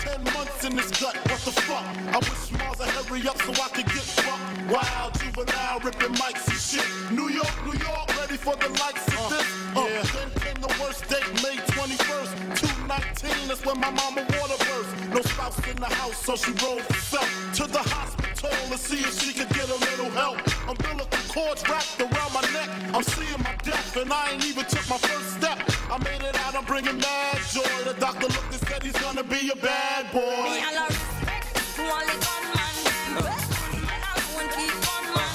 10 months in this gut, what the fuck? I wish Mars would hurry up so I could get fucked. Wild juvenile ripping mics and shit. New York, ready for the likes of this. Then came the worst date, May 21st, 2019. That's when my mama water burst. No spouse in the house, so she rolled herself to the hospital to see if she could get a little help. Umbilical cords wrapped around my neck. I'm seeing my death, and I ain't even took my first step. I made it out, I'm bringing mad joy. The doctor looked and said he's gonna be a bad boy. Me all a respect to all the gunman them. Gunman alone keep gunman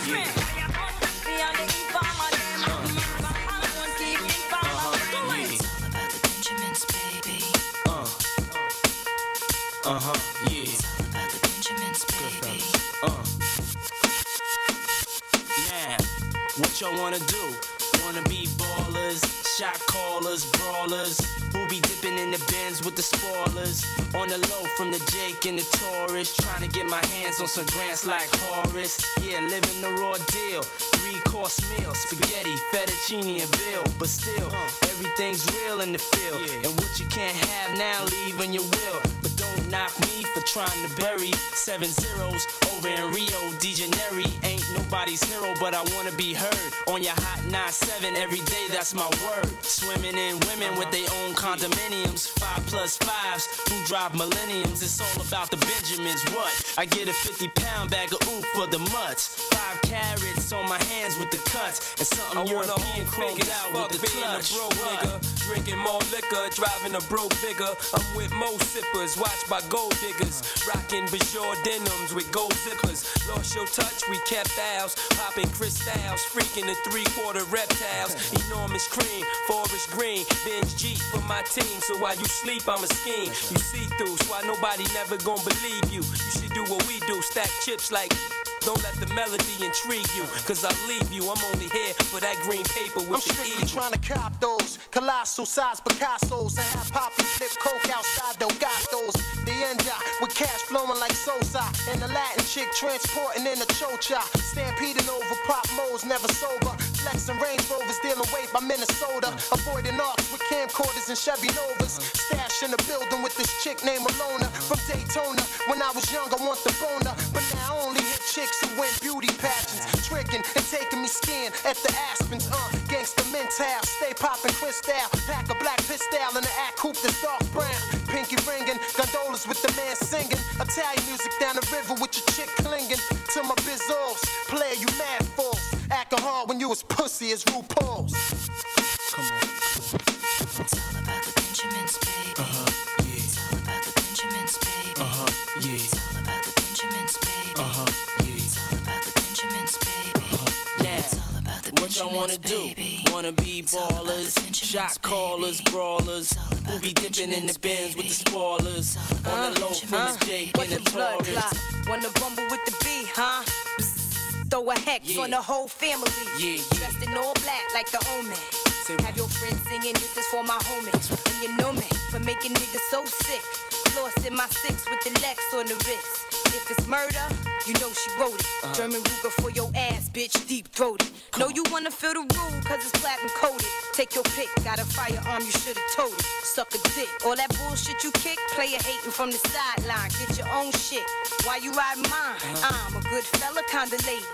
friend. Fire gun, me all the informer them. Gunman alone keep informer friend. It's all about the Benjamins, baby. Yeah. It's all about the Benjamins, baby. Now, what y'all wanna do? Wanna be ballers, shot callers, brawlers, who be dipping in the bins with the spoilers. On the low from the Jake and the Taurus, trying to get my hands on some grants like Horace. Yeah, living the raw deal, 3-course meal, spaghetti, fettuccine and veal. But still, everything's real in the field. And what you can't have now, leave when you will. But don't knock me for trying to bury 7 zeros over in Rio de Janeiro. Ain't nobody's hero, but I wanna be heard on your hot 9-7 every day, that's my word. Swimming in women with their own condominiums, 5+5s who drive millenniums. It's all about the Benjamins. What? I get a 50-pound bag of oof for the mutts, 5 carats on my hands with the cuts, and something European cranked out with the clutch. Broke nigga, drinking more liquor, driving a broke bigger. I'm with mo sippers, watched by gold diggers, rocking Bajor denims with gold zippers. Lost your touch, we kept ours, popping crystals, freaking the 3/4 reptiles. Enormous cream, forest green, binge Jeep for my team. So while you sleep, I'm a scheme. You see through, so why nobody never gonna believe you. You should do what we do, stack chips like. Don't let the melody intrigue you, cause I'll leave you. I'm only here for that green paper with I'm strictly trying to cop those colossal size Picassos and have Poppy flip coke outside Delgatos. The India with cash flowing like Sosa, and the Latin chick transporting in a chocha. Stampeding over pop modes, never sober. Flexing Range Rovers, dealing weight by Minnesota. Avoiding arcs with camcorders and Chevy Novas. Stash in the building with this chick named Alona from Daytona. When I was young, I want the boner, but now I only hit chicks who win beauty pageants, tricking and taking me skiing at the Aspens. Gangsta mental, stay popping crystal. Pack a black pistol in the act coupe that's dark brown. Pinky ringing, gondolas with the man singing. Italian music down the river with your chick clinging to my bizzos. Player, you mad fools. Acting hard when you as pussy as RuPaul's. Come on. It's all about the Benjamins, baby. Yeah. It's all about the Benjamins, baby. Yeah. It's all about the Benjamins, baby. Yeah. It's all about the Benjamins, baby. Now, It's all about the what y'all wanna do? baby. Wanna be ballers, shot callers, brawlers, who be dipping in the bins with the spoilers. On the low from the Jake and the Taurus. Wanna rumble with the B, huh? Throw a hex on the whole family. Dressed in all black like the omen. Have your friends singing, this is for my homies. And you know me, for making niggas so sick. Lost in my 6 with the Lex on the wrist. If it's murder, you know she wrote it. German Ruger for your ass, bitch, deep throated. Know you wanna feel the room, cause it's platinum coated. Take your pick, got a firearm, you should've told it. Suck a dick, all that bullshit you kick, player hating from the sideline. Get your own shit, why you ride mine? I'm a good fella, kinda lady.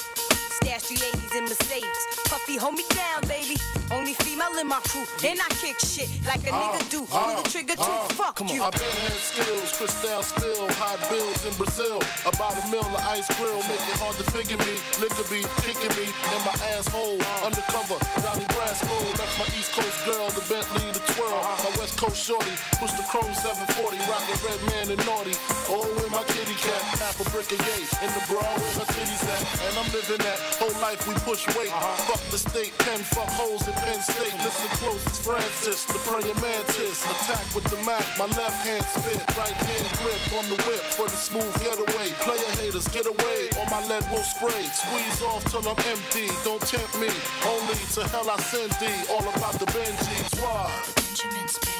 Stash 380s in Mercedes. Puffy, hold me down, baby. Only female in my crew. And I kick shit like a nigga do. Pull the trigger too. Fuck you. I've been had skills, crystal spill, hot bills in Brazil. About a mill of ice grill, make it hard to figure me. Liquor be kicking me in my asshole. Undercover, Johnny Brasco. That's my East Coast girl, the Bentley, the twirl. My West Coast shorty, push the chrome 740, rockin' red man and naughty. Oh, with my kitty cat, half a brick of yay. In the bra where her titties at, and I'm living that. Whole life we push weight. Fuck the state, 10 fuck holes in Penn State. Listen close, it's Francis, the praying mantis. Attack with the Mac, my left hand spit, right hand grip on the whip for the smooth getaway. Player haters, get away, or my lead will spray. Squeeze off till I'm empty, don't tempt me. Only to hell I send thee, all about the Benjis. Why? Benjamin's baby.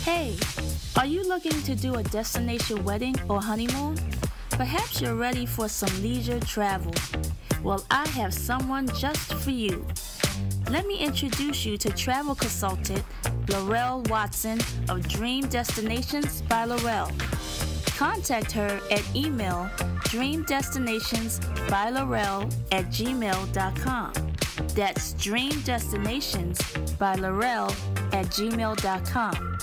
Hey, are you looking to do a destination wedding or honeymoon? Perhaps you're ready for some leisure travel. Well, I have someone just for you. Let me introduce you to travel consultant Laurel Watson of Dream Destinations by Laurel. Contact her at email dreamdestinationsbylaurel@gmail.com. That's dreamdestinationsbylaurel@gmail.com.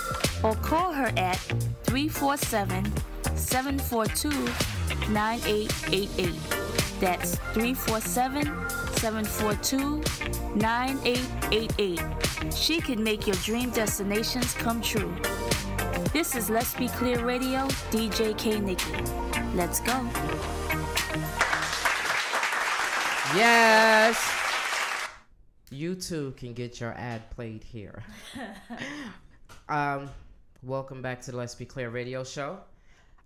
Or call her at 347-742-9888. That's 347-742-9888. She can make your dream destinations come true. This is Let's Be Clear Radio, DJ K. Nikki. Let's go. Yes. You too can get your ad played here. Welcome back to the Let's Be Clear Radio Show.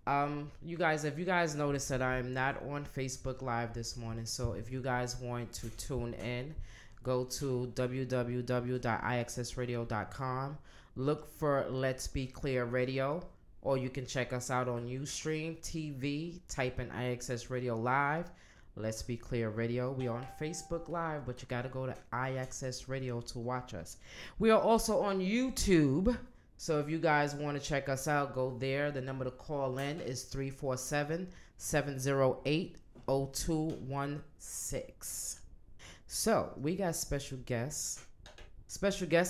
You guys, if you guys noticed that I'm not on Facebook Live this morning, so if you guys want to tune in, go to www.ixsradio.com. Look for Let's Be Clear Radio, or you can check us out on Ustream TV. Type in IXS Radio Live. Let's Be Clear Radio. We are on Facebook Live, but you got to go to IXS Radio to watch us. We are also on YouTube. So if you guys want to check us out, go there. The number to call in is 347-708-0216. So we got special guests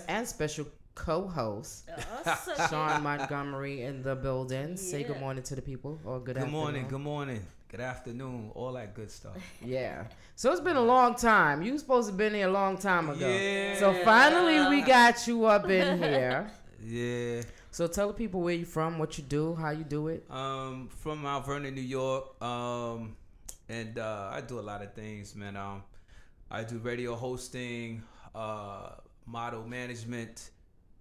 and special co-host Awesome. Sean Montgomery in the building. Say good morning to the people, or good afternoon. Good morning, good afternoon, all that good stuff. Yeah. So it's been a long time. You were supposed to have been here a long time ago. Yeah. So finally we got you up in here. Yeah. So tell the people where you from, what you do, how you do it. From Mount Vernon, New York. And I do a lot of things, man. I do radio hosting, model management.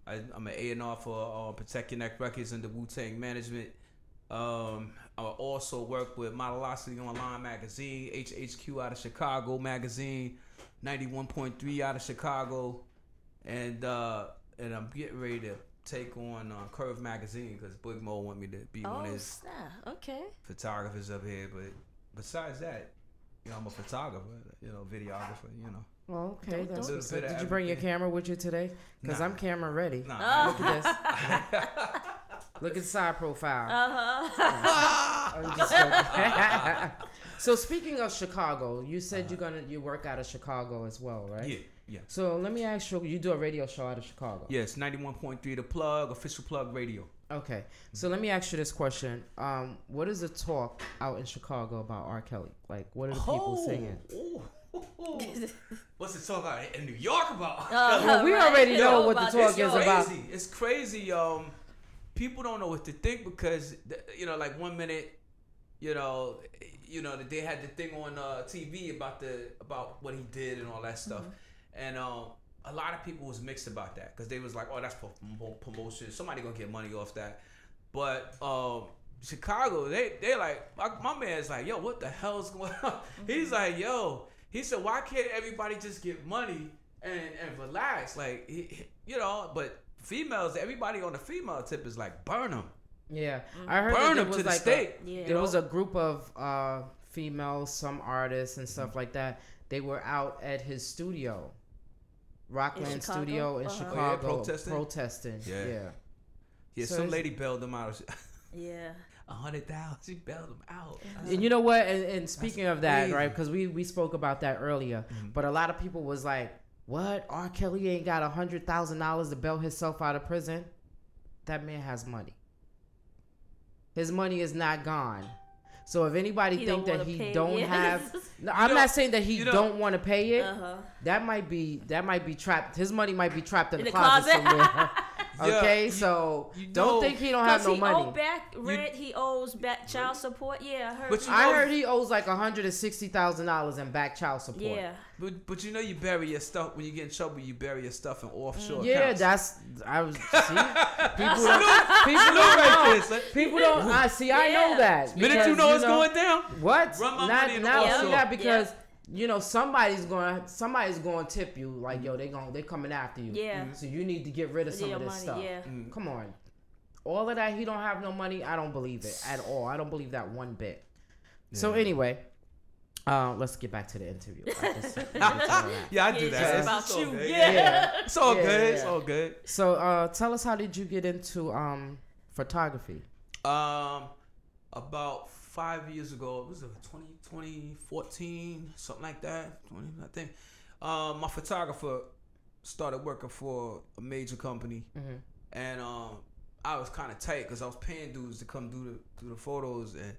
I'm an A&R for Protect Your Neck Records under Wu-Tang Management. I also work with Modelosity Online Magazine, HHQ out of Chicago Magazine, 91.3 out of Chicago, and I'm getting ready to take on Curve Magazine because Big Mo want me to be one of his photographers up here. But besides that, I'm a photographer, videographer, Well, okay. That's what's up. Did you bring your camera with you today? Because Nah. I'm camera ready. Nah. Look at this. Look at the side profile. I'm just joking. So speaking of Chicago, you said you work out of Chicago as well, right? Yeah. So let me ask you do a radio show out of Chicago? Yes, 91.3 The Plug, official Plug Radio. Okay. So let me ask you this question. What is the talk out in Chicago about R. Kelly? Like, what are the people singing? What's the talk out in New York about? Well, we already know what the talk is about. It's crazy. People don't know what to think because, like 1 minute, they had the thing on TV about what he did and all that stuff, and a lot of people was mixed about that because they was like, oh, that's for promotion. Somebody gonna get money off that, but Chicago, they like my man's like, yo, what the hell's going on? He's like, yo, he said, why can't everybody just get money and relax? Like, but females, everybody on the female tip is like, burn them. Yeah, I heard Burn that there them was to the like stake. there was a group of females, some artists and stuff like that. They were out at his studio, Rockland Chicago? Studio in Uh-huh. Chicago, protesting? Yeah, So some it's- lady bailed them out. Yeah. 100,000. She bailed them out. And you know what? And speaking of that, crazy. right? Because we spoke about that earlier, but a lot of people was like, "What? R. Kelly ain't got $100,000 to bail himself out of prison." That man has money. His money is not gone. So if anybody He think don't that wanna he pay, don't yes. have, no, I'm not saying that he don't want to pay it. Uh-huh. That might be trapped. His money might be trapped in In the the closet, closet. somewhere. Yeah, Okay, you- so you don't know- think he don't have no he money. Owe back rent. He owes back child support. Yeah, I heard. But you I know- heard he owes like $160,000 in back child support. Yeah. But you know you bury your stuff when you get in trouble. You bury your stuff in offshore Yeah, accounts. that's I was people don't know. People don't. I see. I know that. Minute because, you know it's going down. What? Run my not money in the not offshore. only that because you know somebody's going to tip you like yo they coming after you. Yeah. So you need to get rid of With some your of this money, stuff. yeah. Come on. All of that he don't have no money. I don't believe it at all. I don't believe that one bit. So anyway. Let's get back to the interview. Yeah, I do that. It's about all you. good. Yeah. It's all Yeah, good. yeah. It's all good. So tell us, how did you get into photography? About 5 years ago, was it 2014, something like that? 20, I think. My photographer started working for a major company, and I was kind of tight because I was paying dudes to come do the photos, and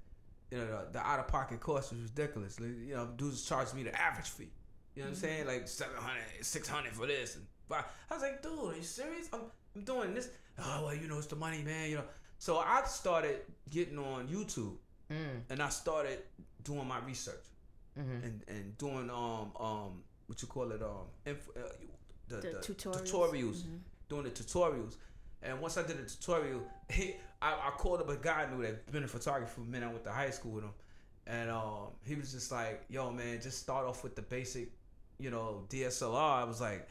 you know the out of pocket cost was ridiculous. Like, you know, dudes charged me the average fee. You know what I'm saying? Like 700, 600 for this, and I was like, dude, are you serious? I'm doing this. Oh well, you know it's the money, man. You know. So I started getting on YouTube, and I started doing my research, and doing what you call it the tutorials, doing the tutorials. And once I did a tutorial, I called up a guy I knew that been in photography for a minute. I went to high school with him, and he was just like, "Yo, man, just start off with the basic, you know, DSLR." I was like,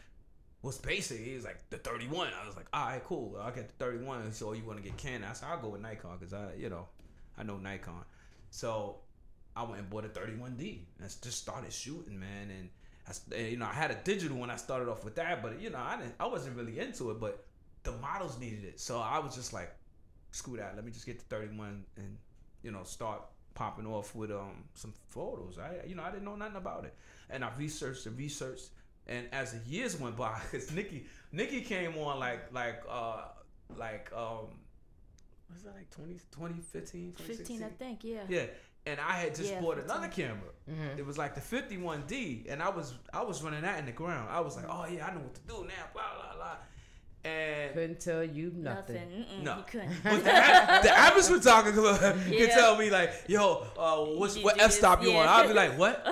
"What's basic?" He was like, "The 31." I was like, "All right, cool. I'll get the 31." So you want to get Canon? I said, "I'll go with Nikon because I know Nikon." So I went and bought a 31D and I just started shooting, man. And I had a digital when I started off with that, but I wasn't really into it, but the models needed it. So I was just like, screw that. Let me just get the 31 and, start popping off with some photos. I didn't know nothing about it. And I researched. And as the years went by, because Nikki came on like was that like 2015, 15, I think, yeah. Yeah. And I had just bought 15. another camera. It was like the 51D, and I was running that in the ground. I was like, oh yeah, I know what to do now, blah blah blah. And couldn't tell you nothing. No, you couldn't. But the average photographer can Yeah. tell me like, yo, what f-stop you on? I'll be like, what?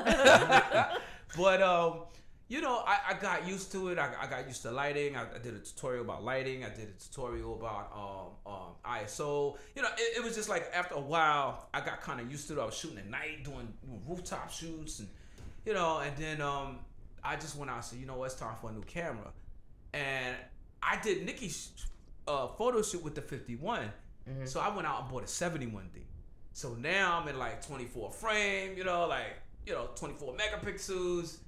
But I got used to it. I got used to lighting. I did a tutorial about lighting. I did a tutorial about ISO. It was just like after a while, I got kind of used to it. I was shooting at night, doing rooftop shoots, and then I just went out and said, it's time for a new camera. And I did Nikki's photo shoot with the 51. So I went out and bought a 71D. So now I'm in like 24 frame, 24 megapixels.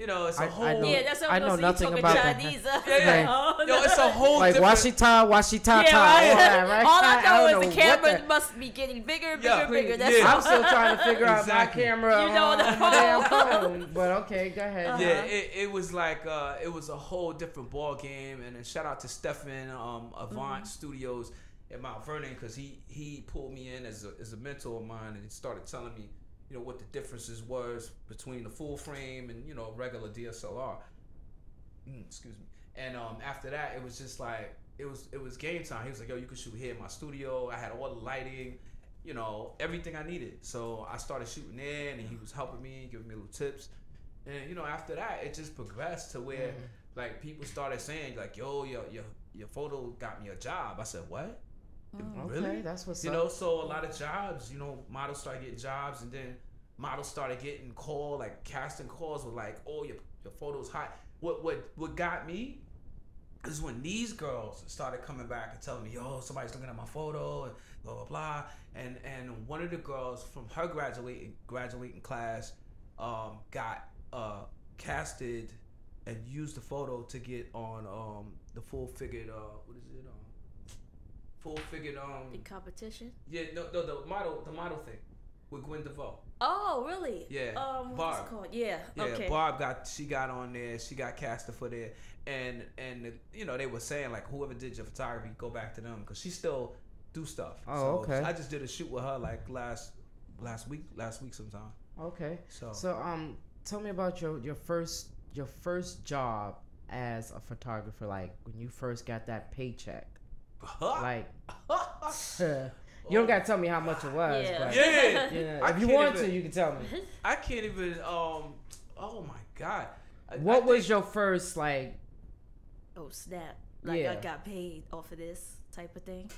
It's a whole. Yeah, that's what I I'm know gonna say. nothing You about talking that. Chinese. Yeah. Yo, it's a whole like different. washita, Yeah, all that, right? All I know don't is the know what camera must be getting bigger, bigger. That's Yeah. all. I'm still trying to figure out my Exactly. camera You know on the my damn phone. phone. But okay, go ahead. Yeah, it was like it was a whole different ball game. And then shout out to Stefan Avant Studios at Mount Vernon, because he pulled me in as a mentor of mine, and he started telling me what the differences was between the full frame and regular DSLR. Excuse me. And after that, it was just like it was game time. He was like, yo, you can shoot here in my studio. I had all the lighting, everything I needed. So I started shooting in, and he was helping me, giving me little tips. And after that, it just progressed to where like people started saying like, yo, your photo got me a job. I said, what? Really? Okay, that's what's up. So a lot of jobs, models started getting jobs, and then models started getting casting calls with like, oh, your photo's hot. What got me is when these girls started coming back and telling me, yo, somebody's looking at my photo and blah blah blah. And one of the girls from her graduating class got casted and used the photo to get on the full figured The competition? Yeah, no, the model thing with Gwen DeVoe. Oh, really? Yeah. What's Barb. it called? Yeah. Yeah, Okay. Barb got on there. She got casted for there, and you know, they were saying like whoever did your photography, go back to them because she still do stuff. Oh, So okay. I just did a shoot with her like last week sometime. Okay. So tell me about your first job as a photographer, like when you first got that paycheck. Like you don't gotta tell me how much it was. Yeah. But, Yeah. if you want to, you can tell me. I can't even. Oh my god. What was your first like? Oh snap! Like Yeah. I got paid off of this type of thing.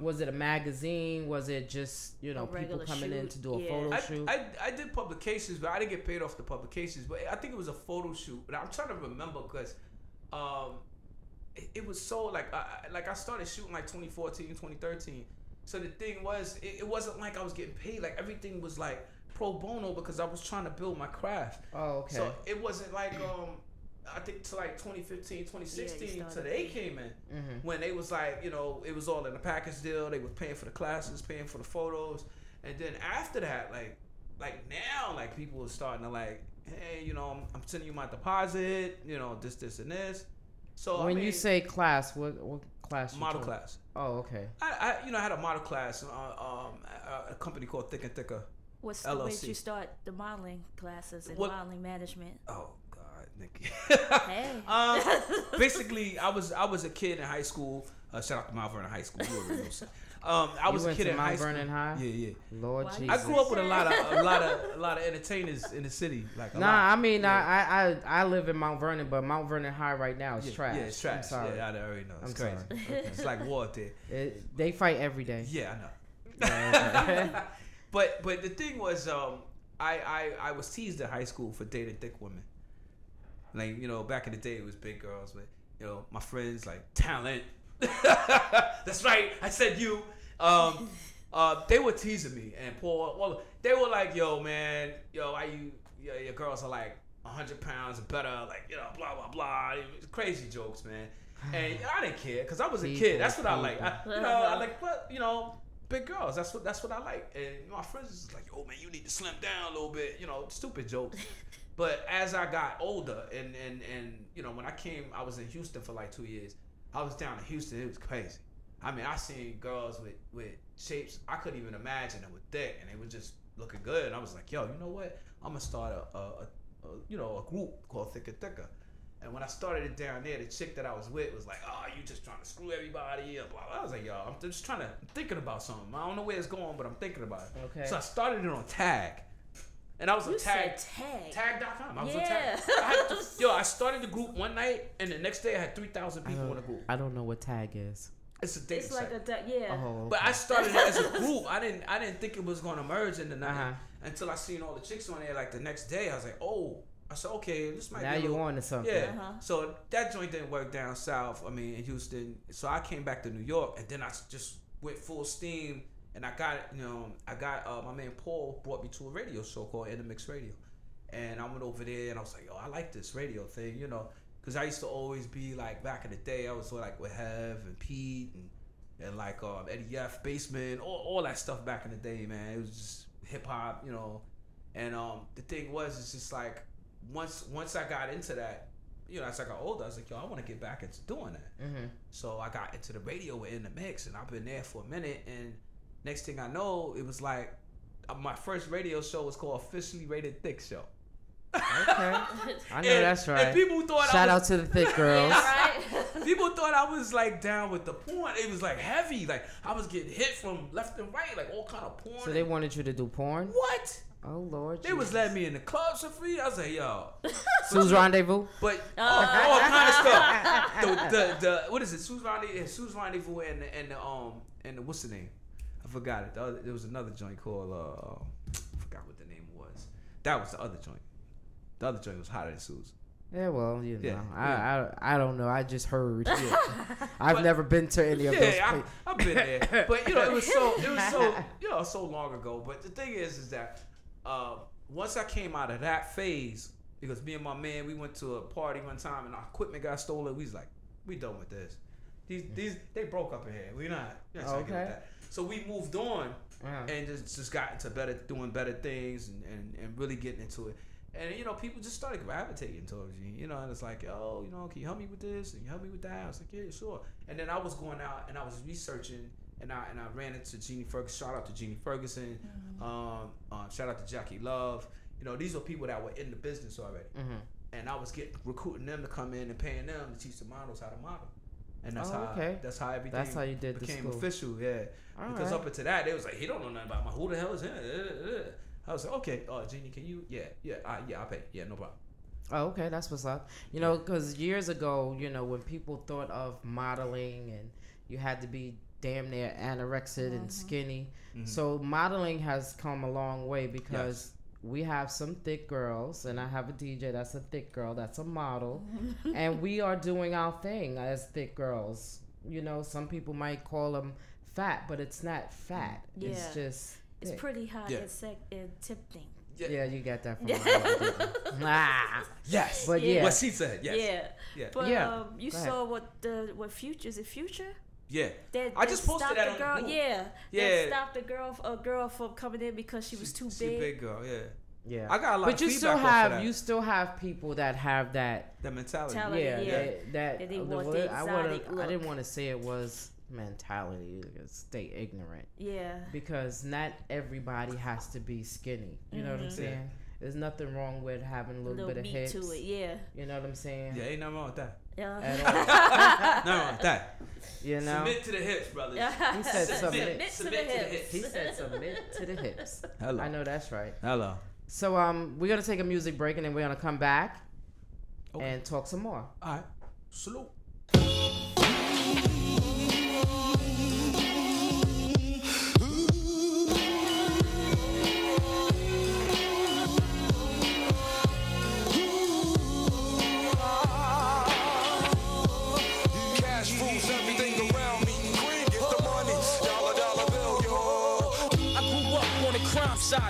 Was it a magazine? Was it just people regular coming in shoot? to do a Yeah. photo shoot? I did publications, but I didn't get paid off the publications. But I think it was a photo shoot. But I'm trying to remember because it was so like I started shooting like 2014, 2013. So the thing was, it wasn't like I was getting paid. Like everything was like pro bono because I was trying to build my craft. Oh, okay. So it wasn't like I think to like 2015, 2016, so they came in when they was like, it was all in a package deal. They were paying for the classes, paying for the photos, and then after that, like now, like people were starting to like, hey, I'm sending you my deposit, this and this. So when you say class, what class? Model class. Oh, okay. I had a model class, a company called Thick and Thicker. What's the LLC. way you start the modeling classes and What- modeling management? Oh God, Nikki. Hey. Basically, I was a kid in high school. Shout out to Mount Vernon High School. You already know. I was You a went kid to in Mount high school. Vernon High? Yeah. Lord Why Jesus. I grew up with a lot of entertainers in the city. Like a lot. I mean, I live in Mount Vernon, but Mount Vernon High right now is trash. Yeah, it's trash. I'm sorry. Yeah, I already know. It's I'm crazy. sorry. It's like war out there. They fight every day. Yeah, I know. but the thing was, I was teased in high school for dating thick women. Like, back in the day it was big girls, but my friends like talent. That's right. I said you. They were teasing me and Paul. Well, they were like, "Yo, man, your girls are like 100 pounds better, like blah blah blah." Crazy jokes, man. And I didn't care because I was a kid. That's what I like. I like, but big girls. That's what I like. And my friends was like, "Oh man, you need to slim down a little bit." Stupid jokes. But as I got older and when I was in Houston for like 2 years. I was down in Houston. It was crazy. I mean, I seen girls with shapes I couldn't even imagine that were thick, and they were just looking good. And I was like, yo, you know what? I'm gonna start a group called Thick and Thicker. And when I started it down there, the chick that I was with was like, oh, you just trying to screw everybody up. I was like, yo, I'm thinking about something. I don't know where it's going, but I'm thinking about it. Okay. So I started it on Tag. And I was You on Tag. said Tag. Tag.com. I was on Yeah. Tag. I started the group one night, and the next day I had 3,000 people in the group. I don't know what Tag is. It's a dating It's like site. yeah. Oh, But I started it as a group. I didn't think it was gonna merge into nothing Uh-huh. until I seen all the chicks on there. Like the next day, I was like, oh. I said, okay, this might Now be a you little, on to something. Yeah. Uh-huh. So that joint didn't work down south. I mean, in Houston. So I came back to New York, and then I just went full steam. And I got my man Paul brought me to a radio show called In the Mix Radio. And I went over there and I was like, yo, I like this radio thing, because I used to always be like, back in the day, I was like with Hev and Pete and like Eddie F, Basement, all that stuff back in the day, man. It was just hip hop, And the thing was, it's just like, once I got into that, as I got older, I was like, yo, I want to get back into doing that. Mm-hmm. So I got into the radio with In the Mix, and I've been there for a minute. And next thing I know, it was like, my first radio show was called Officially Rated Thick Show. Okay. I know that's right. And people thought Shout out to the thick girls. People thought I was like down with the porn. It was like heavy. Like I was getting hit from left and right, like all kind of porn. So they wanted you to do porn? What? Oh Lord. They was letting me in the clubs for free. I was like, yo. Sue's Rendezvous? But all kind of stuff. The what is it? Sue's Rendezvous and the what's the name? I forgot it. There was another joint called I forgot what the name was. That was the other joint. The other joint was hotter than Sue's. Yeah, well, you know, Yeah, I don't know. I just heard. I've never been to any of those places. I've been there, but you know, it was so long ago. But the thing is that once I came out of that phase, because me and my man, we went to a party one time and our equipment got stolen. We was like, we done with this. These they broke up in here. We not trying to get with that. So we moved on and just got into doing better things and really getting into it. And, you know, people just started gravitating towards you, you know, and it's like, oh, you know, can you help me with this? And you help me with that? I was like, yeah, sure. And then I was going out and I was researching and I ran into Jeannie Ferguson. Shout out to Jeannie Ferguson. Shout out to Jackie Love. You know, these are people that were in the business already. And I was recruiting them to come in and paying them to teach the models how to model. And that's how everything that's how you did became the school. Official, because up until that, they was like, he don't know nothing about who the hell is him? I was like, okay, Jeannie, can you? I'll pay. Yeah, no problem. Oh, okay, that's what's up. You know, because years ago, you know, when people thought of modeling and you had to be damn near anorexic and skinny. So modeling has come a long way because we have some thick girls, and I have a DJ that's a thick girl, that's a model, and we are doing our thing as thick girls. You know, some people might call them fat, but it's not fat. Yeah. It's just... It's pretty hot and tempting. Yeah, you got that from my Yes. But what she said. Yes. Yeah. But you saw what Future is it Future? Yeah. That I just posted that on girl. the group. Yeah. Yeah. That stopped a girl from coming in because she was too big. She a big girl. Yeah. Yeah. I got a lot but of you feedback still off have of that. You still have people that have that mentality. That they want the exotic look. I didn't want to say it was mentality. Stay ignorant. Yeah. Because not everybody has to be skinny. You know what I'm saying? There's nothing wrong with having a little bit of meat hips to it. Yeah. You know what I'm saying? Yeah, ain't nothing wrong with that. Yeah. Nothing wrong with that. You know. Submit to the hips, brothers. He said submit to the hips. He said submit to the hips. Hello. I know that's right. Hello. So we're gonna take a music break and then we're gonna come back and talk some more. All right. Salute.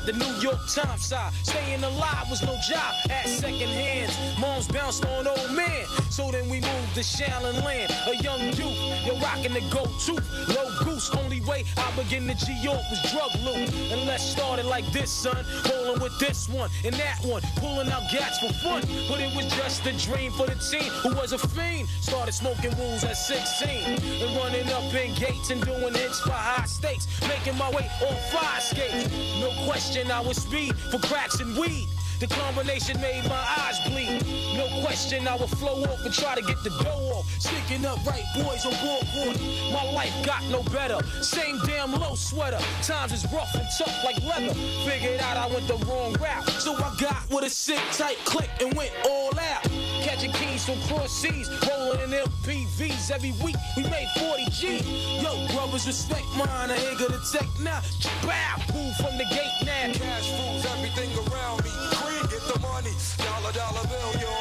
The New York Times side. Staying alive was no job at second hands. Moms bounced on old man. So then we moved to Shaolin Land. A young youth, you're rocking the go-to. Low goose, only way I begin to G-York was drug loot. And let's start it like this, son. Rolling with this one and that one. Pulling out gats for fun. But it was just a dream for the teen who was a fiend. Started smoking wools at 16. And running up in gates and doing hits for high stakes. Making my way on fire skates. No question I was speed for cracks and weed. The combination made my eyes bleed. No question I would flow off and try to get the dough off. Sticking up right boys on board. My life got no better. Same damn low sweater. Times is rough and tough like leather. Figured out I went the wrong route. So I got with a sick tight click and went all out. Catching keys from cross seas. Rolling in MPVs every week. We made 40 G. Yo, brothers respect mine. I ain't gonna take now. Bow. Move from the gate now. Cash rules everything around me. Cream, get the money. Dollar bill, yo.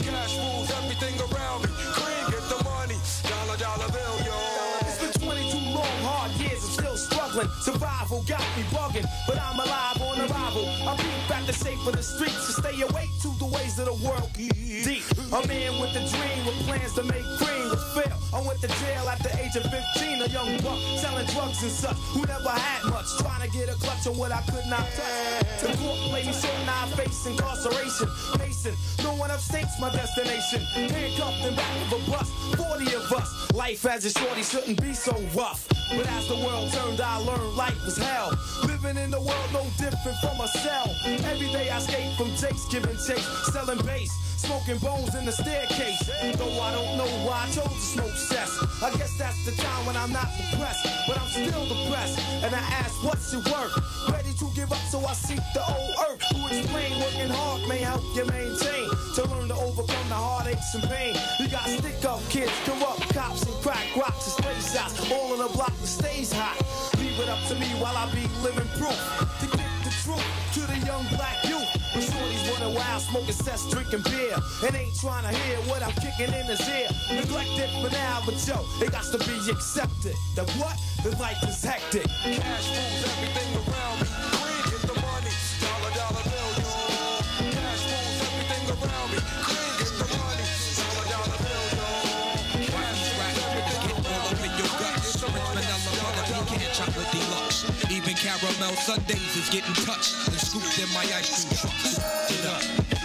Cash rules everything around me. Cream, get the money. Dollar bill, yo. It's been 22 long, hard years. I'm still struggling. Survival got me bugging, but I'm alive on arrival. I beat back the safe of the streets to stay awake to the ways of the world. Deep. A man with a dream, with plans to make cream, was fail. I went to jail at the age of 15, a young buck selling drugs and such, who never had much, trying to get a clutch on what I could not touch. The court played me so now I face incarceration. Mason, no one upstates my destination. Handcuffed in back of a bus, 40 of us. Life as a shorty shouldn't be so rough. But as the world turned, I learned life was hell. Living in the world no different from a cell. Every day I skate from takes, giving chase, selling bass, smoking bones in the staircase. Though I don't know why I chose to smoke cess. I guess that's the time when I'm not depressed, but I'm still depressed. And I ask, what's your work? Ready to give up, so I seek the old earth. Who explain working hard may help you maintain. To learn to overcome the heartaches and pain. You got stick-up kids, corrupt cops, and crack rocks and stray shots. All in a block that stays hot. Leave it up to me while I be living proof. To get the truth to the young black youth. But shorties running wild, smoking cess, drinking beer, and ain't trying to hear what I'm kicking in his ear. Neglected for now, but yo, it got to be accepted. The what? The life is hectic. Cash moves everything around me. Green get the money, dollar dollar bill, yo. Cash moves everything around me. Green get the money, dollar dollar bill, yo. Cash moves everything all up in your guts. Rich vanilla butter pecan chocolate deluxe. Even caramel sundaes is getting touched and scooped in my ice cream truck. It up.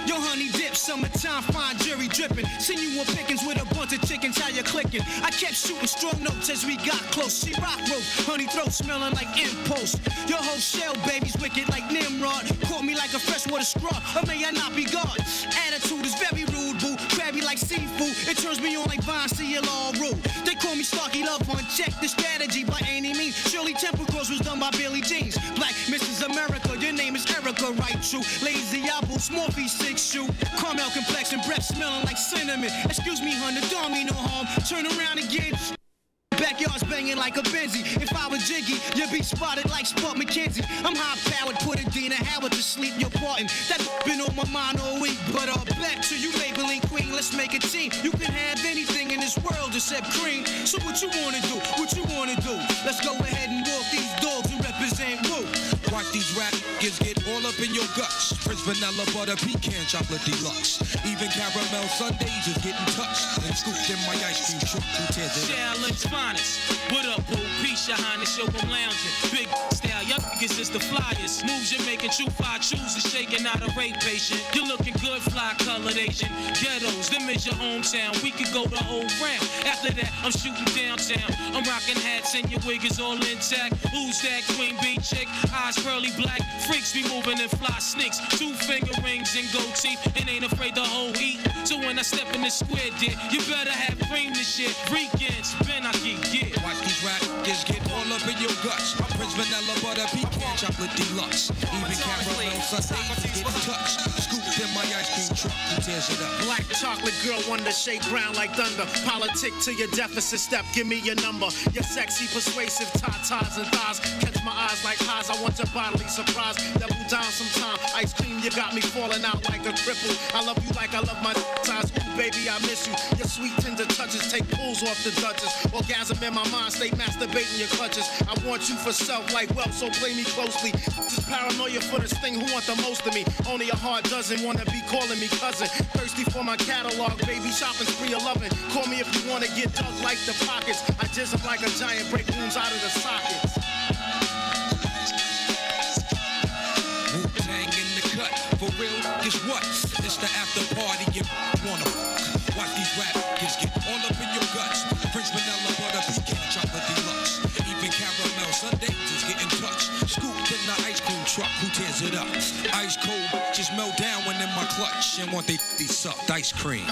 Yo, honey dip, summertime, fine jury dripping. Seen you on pickings with a bunch of chickens, how you clicking? I kept shooting strong notes as we got close. She rock rope, honey throat smelling like impulse. Your whole shell, baby's wicked like Nimrod. Caught me like a freshwater straw, or may I not be God? Attitude is very rude, boo. Crabby like seafood, it turns me on like Vine, see you all rude. They call me Starkey Love Hunt, check the strategy by any means. Shirley Temple Cross was done by Billy Jeans. Black Mrs. America, your name is Erica, right true. Lazy apple, small feet, 6 shoe. Caramel complexion, breath smelling like cinnamon. Excuse me, honey, don't mean no harm. Turn around again. Backyard's banging like a Benzie. If I was Jiggy, you'd be spotted like Spot McKenzie. I'm high-powered, put Dina Howard to sleep, you're parting. That been on my mind all week. But back to you, Maybelline Queen, let's make a team. You can have anything in this world except cream. So what you wanna do? What you wanna do? Let's go ahead and walk these dogs and represent Woo. Watch these rap niggas get all up in your guts. Prince vanilla butter pecan chocolate deluxe. Even caramel sundaes is getting touched and scooped in my ice cream truck. Who tears it up? Challenge finest. What up, boo? Peace, your highness, yo, I'm lounging. Big style, y'all niggas is the flyers. Moves you're making, true fly chooses, shaking out a rape patient. You're looking good, fly colored Asian. Ghettos, them is your hometown. We could go the whole round. After that, I'm shooting downtown. I'm rocking hats and your wig is all intact. Who's that queen bee chick? Eyes pearly black. Freaks be moving and fly sneaks. 2-finger rings and gold teeth. And ain't afraid the whole heat. So when I step in the square, dear, you better have cream this shit. Weekends, Ben I can get. Watch these rap niggas get all up in your guts. Prince vanilla butter pecan chocolate deluxe. Even caramel sundaes is getting touched. Scooped in my ice cream truck. Who tears it up? Black chocolate girl, wonder shake brown like thunder. Politic to your deficit step, give me your number. Your sexy, persuasive tatas and thighs. Catch my eyes like highs, I want your bodily surprise. Double down sometime. Ice cream, you got me falling out like a cripple. I love you like I love my size. Ooh, baby, I miss you. Your sweet tender touches take pulls off the Duchess. Orgasm in my mind, stay masturbating your clutches. I want you for self like wealth, so play me closely. This paranoia for this thing, who want the most of me? Only a heart doesn't wanna be calling me cousin. Thirsty for my catalog, baby, shopping spree of loving. Call me if you wanna get dug like the pockets. I jizz up like a giant, break rooms out of the sockets. Wu-Tang in the cut, for real, guess what? It's the after party, you wanna watch these rap kids get all up in your guts. Prince vanilla butter pecan chocolate deluxe. Even caramel sundaes is getting touched. Scooped in the ice cream truck, who tears it up? Ice cold, just melt down when in my clutch. And want they sucked ice cream.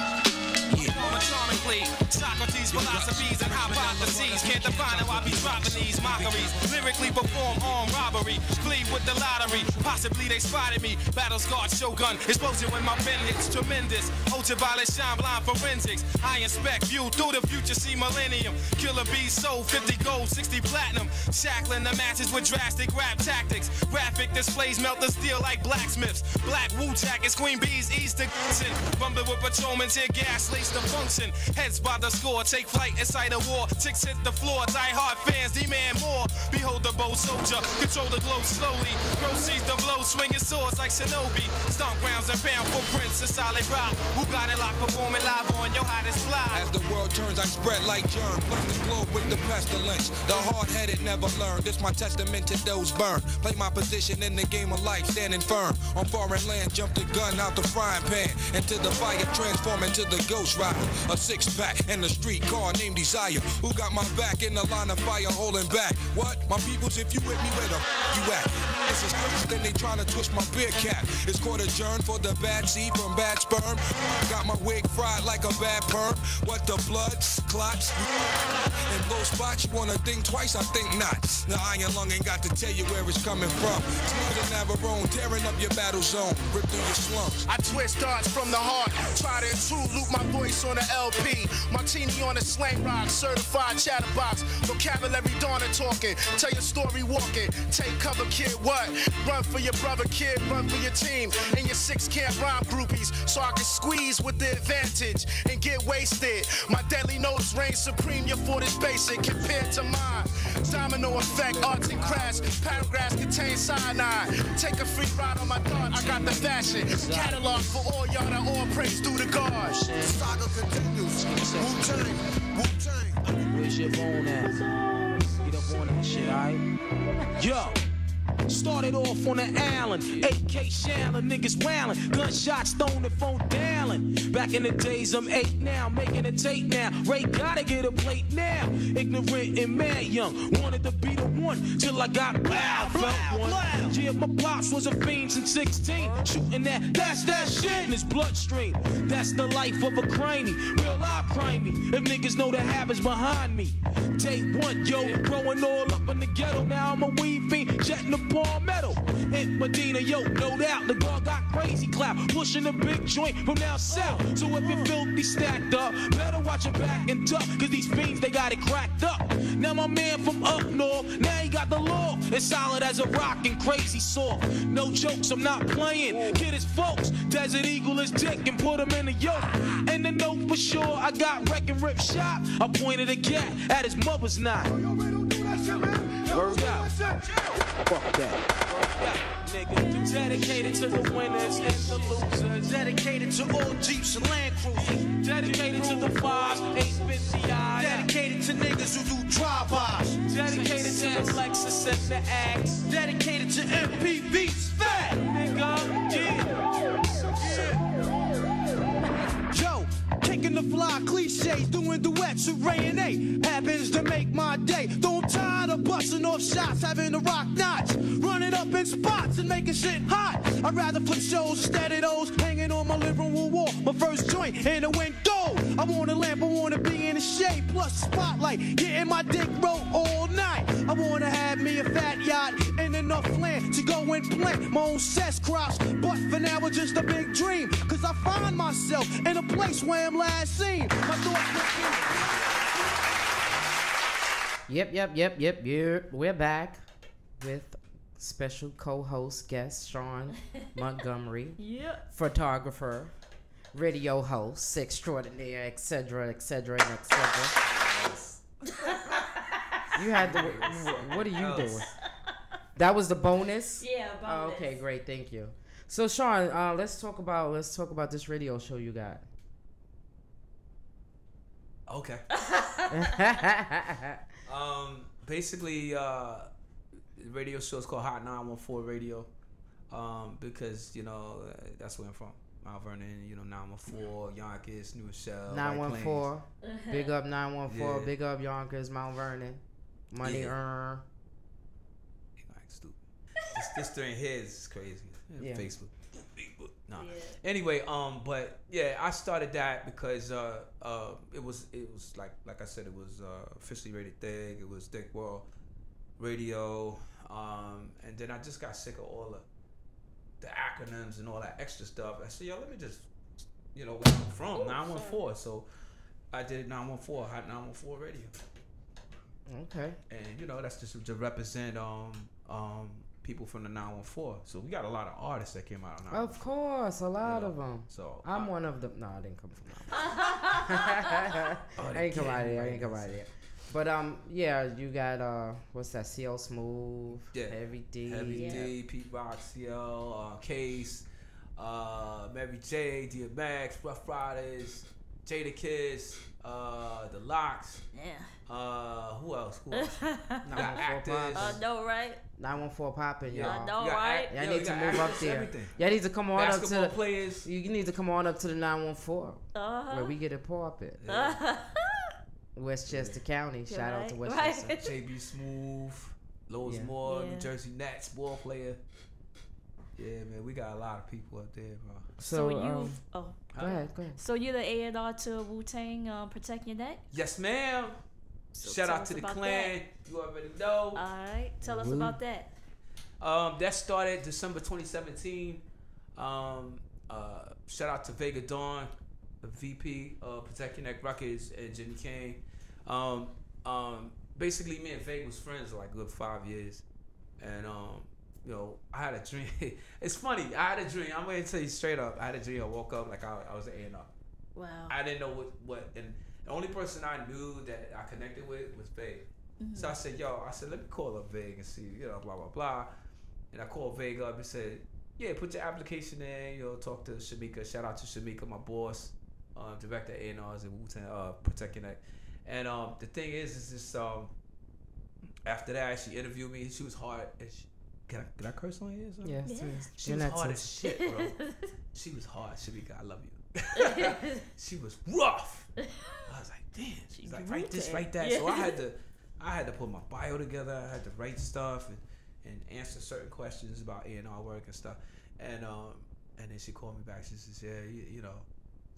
Charmingly, Socrates' philosophies and hypotheses can't define how I be dropping these mockeries. Lyrically perform armed robbery, flee with the lottery. Possibly they spotted me. Battle scarred shogun, explosion when my pen hits tremendous. Ultraviolet shine blind forensics. I inspect, view through the future, see millennium. Killer bees sold 50 gold, 60 platinum. Shackling the matches with drastic rap tactics. Graphic displays melt the steel like blacksmiths. Black Wu jackets, Queen Bees, East to Gibson. Bumping with patrolmen, tear gas, lace the function. Heads by the score, take flight inside a war. Chicks hit the floor, die hard fans demand more. Behold the bold soldier, control the globe slowly. Proceeds the blow, swinging swords like Shinobi. Stomp grounds and pound footprints, a solid rock. Who got it locked, performing live on your hottest fly. As the world turns, I spread like germ. Flood the globe with the pestilence. The hard-headed never learn. This my testament to those burned. Play my position in the game of life, standing firm. On foreign land, jump the gun out the frying pan. Into the fire, transform into the ghost rider. A six-pack and a street car named Desire. Who got my back in the line of fire holding back? What? My peoples, if you with me, where the you at? This is worse than they trying to twist my beer cap. It's court adjourned for the bad seed from bad sperm. Got my wig fried like a bad perm. What the blood clots? In those spots, you wanna think twice, I think not. The iron lung ain't got to tell you where it's coming from. Smooth and Navarone, tearing up your battle zone. Rip through your slums. I twist darts from the heart. Try to intrude, loop my voice on the LP. Martini on the slang rock, certified chatterbox. Vocabulary dawning talking. Tell your story Harry walking. Take cover, kid, what? Run for your brother, kid, run for your team. And your 6 can't rhyme groupies, so I can squeeze with the advantage and get wasted. My deadly notes reign supreme, your fort is basic compared to mine. Domino effect, arts and crafts, paragraphs contain cyanide. Take a free ride on my thought, I got the fashion. Catalog for all y'all that all praise due to God. The saga continues. Wu-Tang, Wu-Tang. Where's your phone at? Get up on that shit, alright? Yo! Started off on the Allen, AK Shallon, niggas wailing, gunshots thrown the phone down. Back in the days, I'm 8 now, making a tape now. Ray gotta get a plate now. Ignorant and mad young, wanted to be the one till I got loud. Felt one. Yeah, my pops was a fiend since 16, shooting that's that shit in his bloodstream. That's the life of a cranny, real life crimey. If niggas know the habits behind me. Day one, yo, growing all up in the ghetto. Now I'm a weed fiend, jetting the Palmetto. In Medina, yo, no doubt, the guard got crazy clout, pushing a big joint from down south. So if you're filthy stacked up, better watch your back and duck, cause these fiends, they got it cracked up. Now my man from up north, now he got the law. It's solid as a rock and crazy soft. No jokes, I'm not playing. Kid his folks, Desert Eagle is dick and put him in a yoke. And the note for sure, I got wreck and rip shot. I pointed a gat at his mother's knot. Word out. Fuck that. Nigga, dedicated to the winners and the losers. Dedicated to all Jeeps and Land Cruisers. Dedicated to the 5s, 850i. Dedicated to niggas who do drive-bys. Dedicated to the Lexus and the Axe. Dedicated to MPVs. Fat nigga, yeah. Yo, kicking the fly cliches, doing duets with Ray and A. Happens to make my day. Don't tired of busting off shots, having the rock knots, running up in spots and making shit hot. I'd rather put shows instead of those hanging on my living room wall. My first joint in the window. I want a lamp, I want to be in the shade, plus spotlight, getting my dick rolled all night. I want to have me a fat yacht and enough land to go and plant my own cess crops. But for now it's just a big dream, cause I find myself in a place where I'm last seen. My Yep. We're back with special co-host guest Sean Montgomery. Yep. Photographer, radio host, extraordinaire, etc., and etc. You had to. What are you doing? That was the bonus. Yeah, bonus. Oh, okay, great, thank you. So Sean, let's talk about this radio show you got. Okay. Basically, the radio show is called Hot 914 Radio, because that's where I'm from, Mount Vernon. 914, Yonkers, New Rochelle, 914, big up 914, Yeah. big up Yonkers, Mount Vernon, money earn. Stupid. This thing here is crazy. Yeah. Facebook. No. Anyway, but yeah, I started that because it was like I said, it was officially rated thing. It was Dick World Radio, and then I just got sick of all the acronyms and all that extra stuff. I said, yo, let me just where I'm from, 914. So I did 914, Hot 914 Radio. Okay. And that's just to represent people from the 914. So we got a lot of artists that came out of 914. Of course, a lot of them. So I'm one of them. No, I didn't come from 914. I ain't come out here. But yeah, you got what's that? CL Smooth, Yeah. Heavy D, D, Pete Rock, CL, Case, Mary J, DMX, Rough Riders, Jada Kiss, The Locks. Yeah. Who else? You got actors. I know, right? 914 popping, y'all. I know, right? Y'all need to move up there. Everything. Y'all need to come on Basketball up to players. You need to come on up to the 914 Uh-huh. where we get it popping. Westchester County. Shout out to Right. Westchester. JB Smooth, Lowe's Yeah. Moore, Yeah. New Jersey Nets ball player. Yeah, man, we got a lot of people up there, bro. So you go ahead. So you're the A&R to Wu-Tang, Protect Your Neck? Yes, ma'am. So Shout tell out us to the about clan. You already know. Alright, tell us about that. That started December 2017. Shout out to Vega Dawn, the VP of Protect Your Neck Records, and Jimmy Kane. basically me and Vague was friends for like a good 5 years, and you know, I had a dream. It's funny. I had a dream. I'm gonna tell you straight up. I had a dream. I woke up like I was an A&R. Wow. I didn't know what, and the only person I knew that I connected with was Vague. So I said, let me call up Vague and see, you know, blah blah blah. And I called Vague up and said, yeah, put your application in. You know, talk to Shamika. Shout out to Shamika, my boss, director of A&Rs at Wu-Tang, Protect Connect. And the thing is this after that she interviewed me. She was hard. Can I curse on here? Yes. She was hard as shit, bro. She was hard. Shamika, I love you. She was rough. I was like, damn. She's like, write this, write that. So I had to put my bio together. I had to write stuff and answer certain questions about A&R work and stuff. And then she called me back. She says, yeah, you know,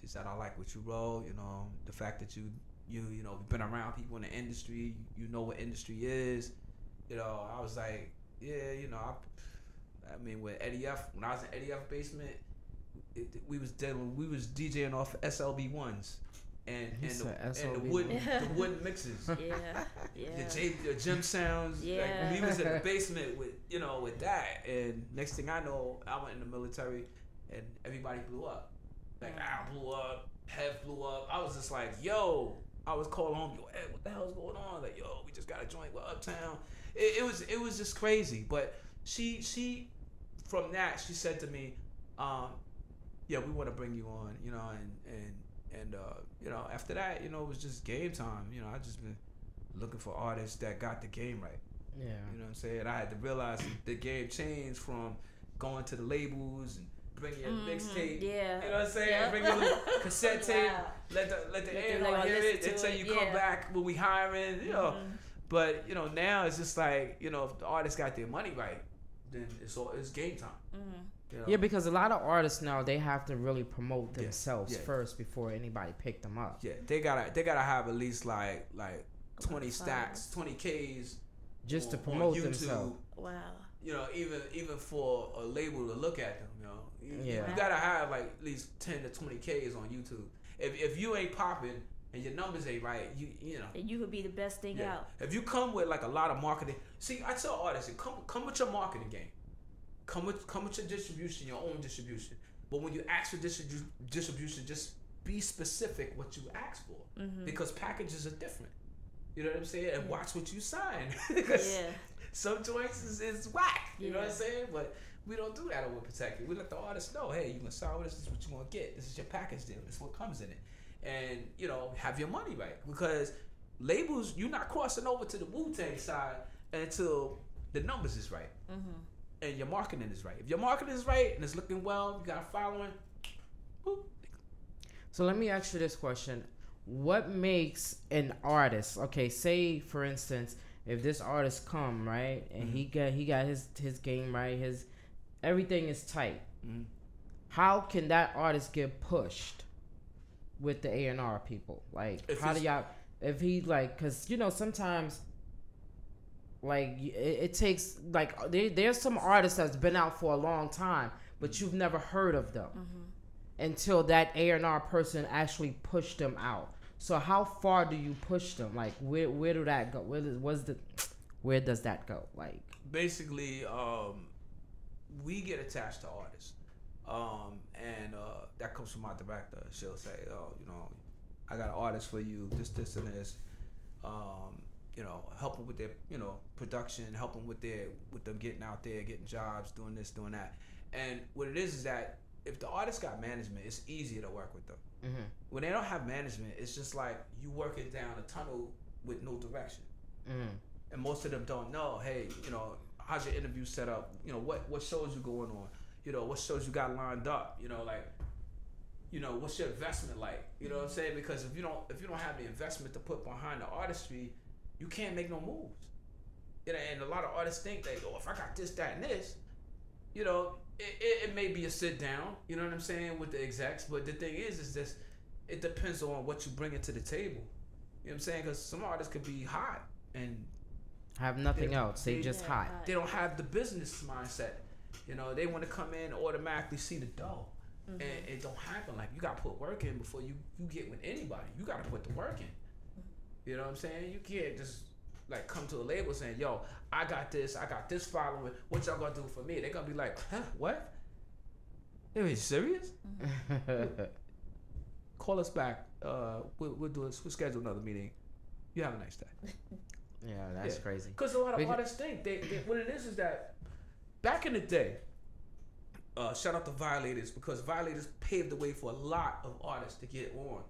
she said, I like what you wrote. You know, the fact that you know, you've been around people in the industry. You know what industry is. You know, I was like, yeah, you know, I mean, when I was in Eddie F basement, we was DJing off SLB ones. And the wooden mixes. The gym sounds. Yeah. Like, we was in the basement with that. And next thing I know, I went in the military and everybody blew up. Like I blew up, Hev blew up. I was just like, yo, I was calling home, yo, Ed, what the hell's going on? Like, yo, we just got a joint with Uptown. It was just crazy. But she from that, she said to me, yeah, we want to bring you on, you know, and you know, after that, you know, it was just game time. You know, I just been looking for artists that got the game right. Yeah. You know what I'm saying? I had to realize the game changed from going to the labels and bringing your mixtape. Yeah. You know what I'm saying? Yep. Bring your little cassette tape. Wow. Let the A&R hear it until you come back when we hiring. You know. But you know, now it's just like, you know, if the artist got their money right, then it's game time. You know? Yeah, because a lot of artists now, they have to really promote themselves first before anybody pick them up. Yeah, they gotta have at least like 20 stacks, 20 Ks just to promote YouTube. themselves. Wow. You know, even for a label to look at them, you know, you Yeah. gotta have like at least 10 to 20 Ks on YouTube. If you ain't popping and your numbers ain't right, you know. And you would be the best thing out. If you come with like a lot of marketing, see, I tell artists, come with your marketing game. Come with your distribution, your own distribution. But when you ask for distribution, just be specific what you ask for, because packages are different. You know what I'm saying? And watch what you sign, because some joints is whack. You know what I'm saying? But we don't do that over Protect It. We let the artists know, hey, you gonna sign with us. This is what you gonna get. This is your package deal. This is what comes in it. And you know, have your money right, because labels, you're not crossing over to the Wu-Tang side until the numbers is right. And your marketing is right. If your marketing is right and it's looking well, you got a following. Boop. So let me ask you this question: what makes an artist? Okay, say for instance, if this artist come right and he got his game right, his everything is tight. How can that artist get pushed with the A&R people? Like, how do y'all? If he like, because you know sometimes. Like it takes like there's some artists that's been out for a long time, but you've never heard of them until that A&R person actually pushed them out. So how far do you push them? Like where do that go? Where does that go? Like basically, we get attached to artists, and that comes from my director. She'll say, "Oh, you know, I got an artist for you. This, and this." You know, help them with their, you know, production, help them with them getting out there, getting jobs, doing this, doing that. And what it is that if the artist got management, it's easier to work with them. When they don't have management, it's just like you working down a tunnel with no direction. And most of them don't know, hey, you know, how's your interview set up? You know, what shows you going on? You know, what shows you got lined up? You know, like, you know, what's your investment like? You know what I'm saying? Because if you don't have the investment to put behind the artistry, you can't make no moves. You know, and a lot of artists think that, oh, if I got this, that, and this, you know, it may be a sit down, you know what I'm saying, with the execs, but the thing is this, it depends on what you bring into the table. You know what I'm saying? Because some artists could be hot and have nothing else. They just hot. They don't have the business mindset. You know, they want to come in and automatically see the dough. And it don't happen. Like, you got to put work in before you get with anybody. You got to put the work in. You know what I'm saying? You can't just like come to a label saying, "Yo, I got this following. What y'all gonna do for me?" They're gonna be like, "Huh? What? Are you serious?" Call us back. We'll schedule another meeting. You have a nice day. Yeah, that's crazy. Because a lot of artists think they what it is that back in the day. Shout out to Violators, because Violators paved the way for a lot of artists to get on.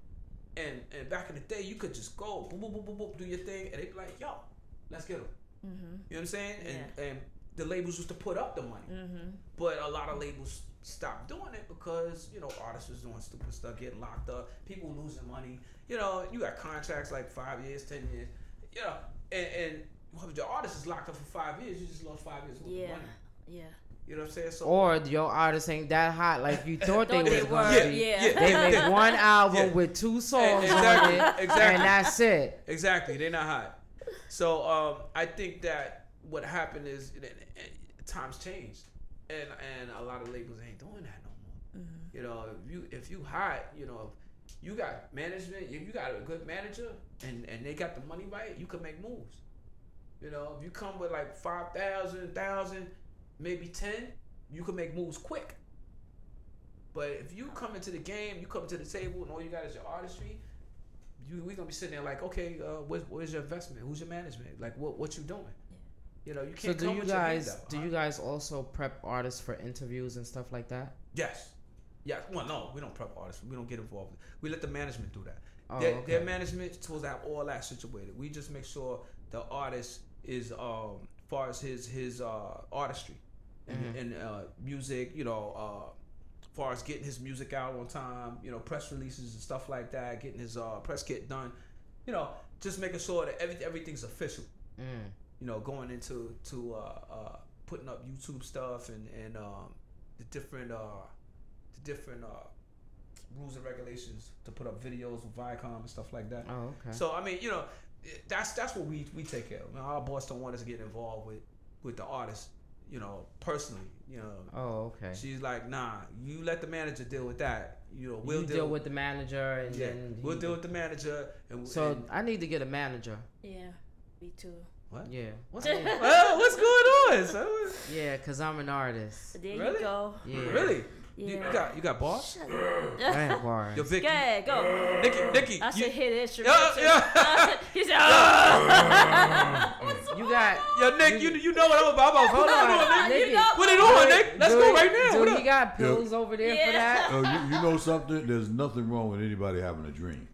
And back in the day, you could just go boom, boom, boom, boom, boom, do your thing, and they'd be like, "Yo, let's get them." You know what I'm saying? And the labels used to put up the money, but a lot of labels stopped doing it because artists was doing stupid stuff, getting locked up, people losing money. You got contracts like 5 years, 10 years. And if the artist is locked up for 5 years, you just lost 5 years worth of money. Yeah. You know what I'm saying? So, or your artists ain't that hot like you thought they was gonna be. Yeah. They make one album with 2 songs on it, and that's it. Exactly, they're not hot. So I think that what happened is times changed, and a lot of labels ain't doing that no more. If you hot, if you got management, if you got a good manager, and they got the money right, you can make moves. If you come with like 5,000, 1,000. Maybe 10, you can make moves quick. But if you come into the game, you come to the table, and all you got is your artistry, we gonna be sitting there like, okay, where's your investment? Who's your management? Like, what you doing? You can't. So do you guys also prep artists for interviews and stuff like that? Yes. Well, no, we don't prep artists. We don't get involved. We let the management do that. Oh, Their management is supposed to have all that situated. We just make sure the artist is far as his artistry. And music, far as getting his music out on time, press releases and stuff like that, getting his press kit done, just making sure that everything's official. Going into putting up YouTube stuff and the different rules and regulations to put up videos with Viacom and stuff like that. Oh, okay. So I mean, that's what we take care of. Our boss don't want us to get involved with the artists. Personally, Oh, okay. She's like, nah, you let the manager deal with that. We'll deal with the manager, and then we'll deal with the manager. So I need to get a manager. Yeah, me too. What? Yeah. What's going on? Son? Yeah, cause I'm an artist. There you go. Yeah. Really? Yeah. You got bars? I have bars. Yo, Vicky. Okay, go. Nikki. I should hit instrument. He said, You got. Yo, Nick, you know what I'm about. Hold on, Nick. Nick. Put it on, Nick. Let's go right now. Do you got pills over there for that? You know something? There's nothing wrong with anybody having a dream.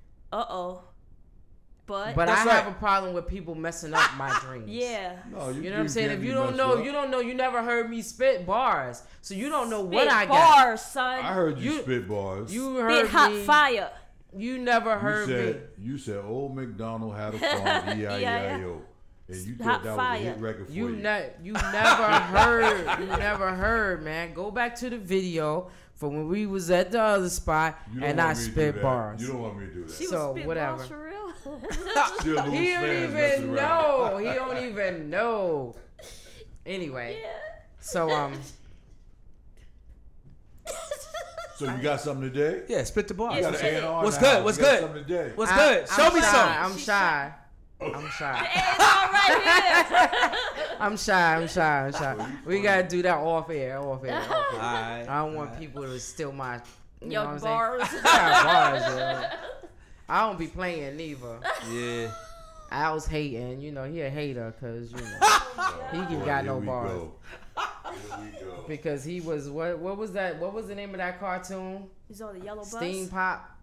But I have a problem with people messing up my dreams. Yeah. No, you know what I'm saying? If you don't know, you never heard me spit bars. So you don't know what I got. Bars, son. I heard you spit bars. You heard spit hot me. fire. You never heard me. You said old McDonald had a farm, E-I-E-I-O. And you thought that was a hit record for you. You never heard, man. Go back to the video from when we was at the other spot and I spit bars. You don't want me to do that. She so was spit whatever. Bars for real? He don't even know. He don't even know. Anyway, so So you got something today? Yeah, spit the bar. You got an A&R What's now. good? You What's got good? something today. What's good? Show me something. I'm shy. I'm shy. I'm shy. We gotta do that off air. I don't want people to steal my know what I'm bars. Bars, I don't be playing neither. Yeah. Al's hating, he a hater because he got no bars. Here we go. Because he was what was that? What was the name of that cartoon? He's on the yellow bus.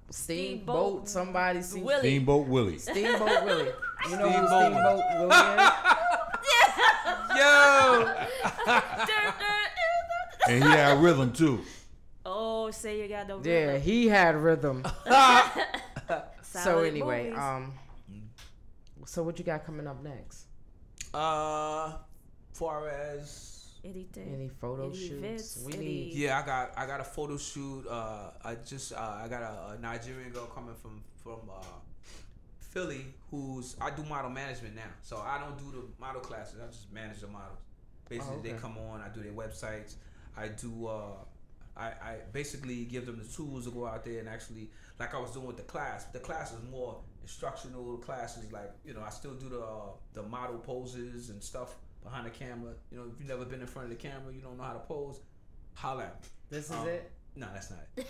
Steamboat. Somebody see Willie. Steamboat Willie. Steamboat Willie. You know who Steamboat Willie is? Yo. And he had rhythm too. Oh, say you got no rhythm. Yeah, he had rhythm. So anyway, movies. So what you got coming up next? Far as any photo shoots? Yeah, I got a photo shoot. I got a Nigerian girl coming from Philly I do model management now. So I don't do the model classes. I just manage the models. Basically, they come on. I do their websites. I do. I basically give them the tools to go out there and actually, like I was doing with the class. The class is more instructional classes. Like, you know, I still do the model poses and stuff behind the camera. You know, if you've never been in front of the camera, you don't know how to pose, holla at me. This is it? No, that's not it.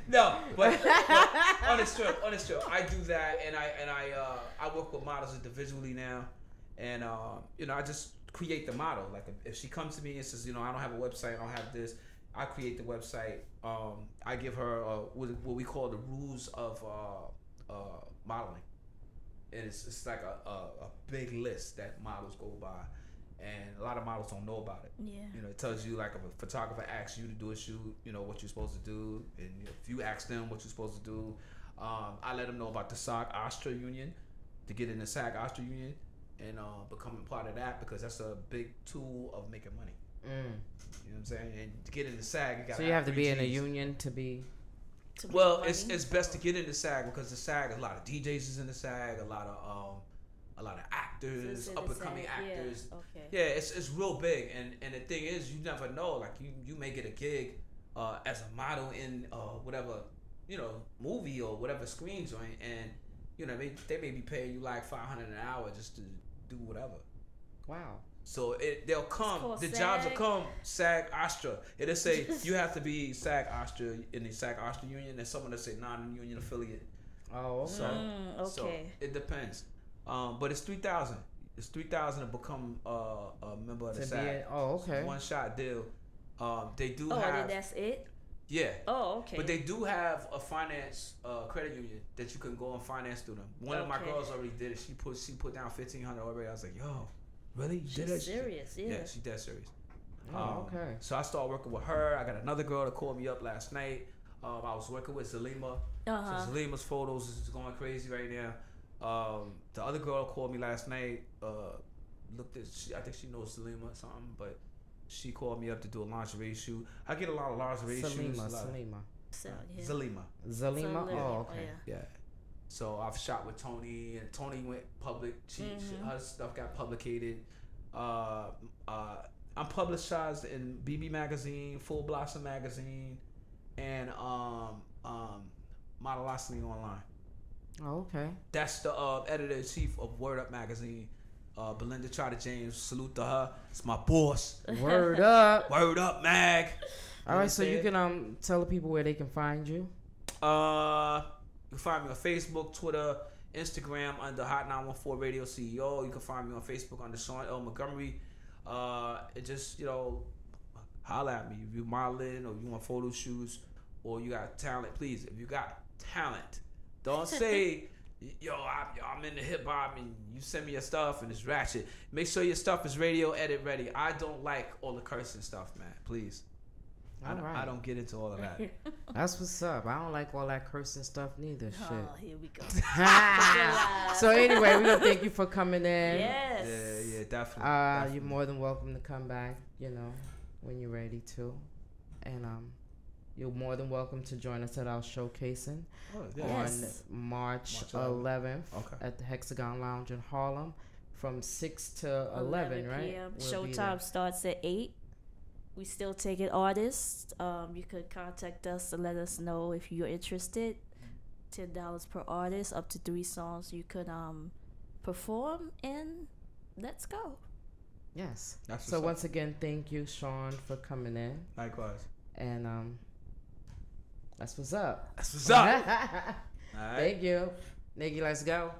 No, but on this trip, I do that, and I work with models individually now, and you know, I just create the model. Like if she comes to me and says, you know, I don't have a website, I don't have this, I create the website. I give her what we call the rules of modeling, and it's like a big list that models go by. And a lot of models don't know about it. Yeah. You know, it tells you, like, if a photographer asks you to do a shoot, you know, what you're supposed to do. And if you ask them what you're supposed to do, I let them know about the SAG-AFTRA union, to get in the SAG-AFTRA union and becoming part of that, because that's a big tool of making money. You know what I'm saying? And to get into SAG, you got So you have to be in a union to be... Well, it's best to get into SAG, because the SAG, a lot of DJs is in the SAG, a lot of actors, up and coming actors. Yeah, it's real big, and the thing is, you never know. Like you may get a gig as a model in whatever, you know, movie or whatever screen joint, and you know they may be paying you like $500 an hour just to do whatever. Wow. So they'll come. The jobs will come. SAG-AFTRA. It'll say you have to be SAG-AFTRA in the SAG-AFTRA union, and someone will say non-union affiliate. Oh, okay. So it depends. But it's $3,000. It's $3,000 to become a member of the SAG. Okay. One shot deal. They do have. have. That's it. Yeah. Oh, okay. But they do have a finance credit union that you can go and finance through them. One of my girls already did it. She put down $1,500 already. I was like, yo, really? You did it? She's serious. Yeah. Yeah, she's dead serious. Okay. So I started working with her. I got another girl that called me up last night. I was working with Zalima. So Zalima's photos is going crazy right now. The other girl called me last night. I think she knows Salima or something, but she called me up to do a lingerie shoot. I get a lot of lingerie shoots. Zalima. Oh, okay. Yeah. So I've shot with Tony, and Tony went public. Her stuff got publicated. I'm publicized in BB Magazine, Full Blossom Magazine, and Modelosity Online. Oh, okay. That's the editor-in-chief of Word Up Magazine, Belinda Trotter James. Salute to her. It's my boss. Word up. Word up, Mag. All right, so you can tell the people where they can find you. You can find me on Facebook, Twitter, Instagram under Hot 914 Radio CEO. You can find me on Facebook under Sean L. Montgomery. It just, you know, holla at me. If you're modeling or you want photo shoots or you got talent, please, if you got talent, don't say, yo, I'm into hip hop and you send me your stuff and it's ratchet. Make sure your stuff is radio edit ready. I don't like all the cursing stuff, man. Please. I don't get into all of that. That's what's up. I don't like all that cursing stuff neither. Oh, Shit. here we go. So anyway, we gonna thank you for coming in. Yes. Yeah, definitely. You're more than welcome to come back, you know, when you're ready to. And you're more than welcome to join us at our showcasing on March 11th at the Hexagon Lounge in Harlem from 6 to 11, right? p.m. Showtime starts at 8. We still taking artists. You could contact us to let us know if you're interested. $10 per artist, up to 3 songs you could perform, and let's go. Yes. So once again, thank you, Sean, for coming in. Likewise. And that's what's up. That's what's up. All right. Thank you. Niggy, let's go.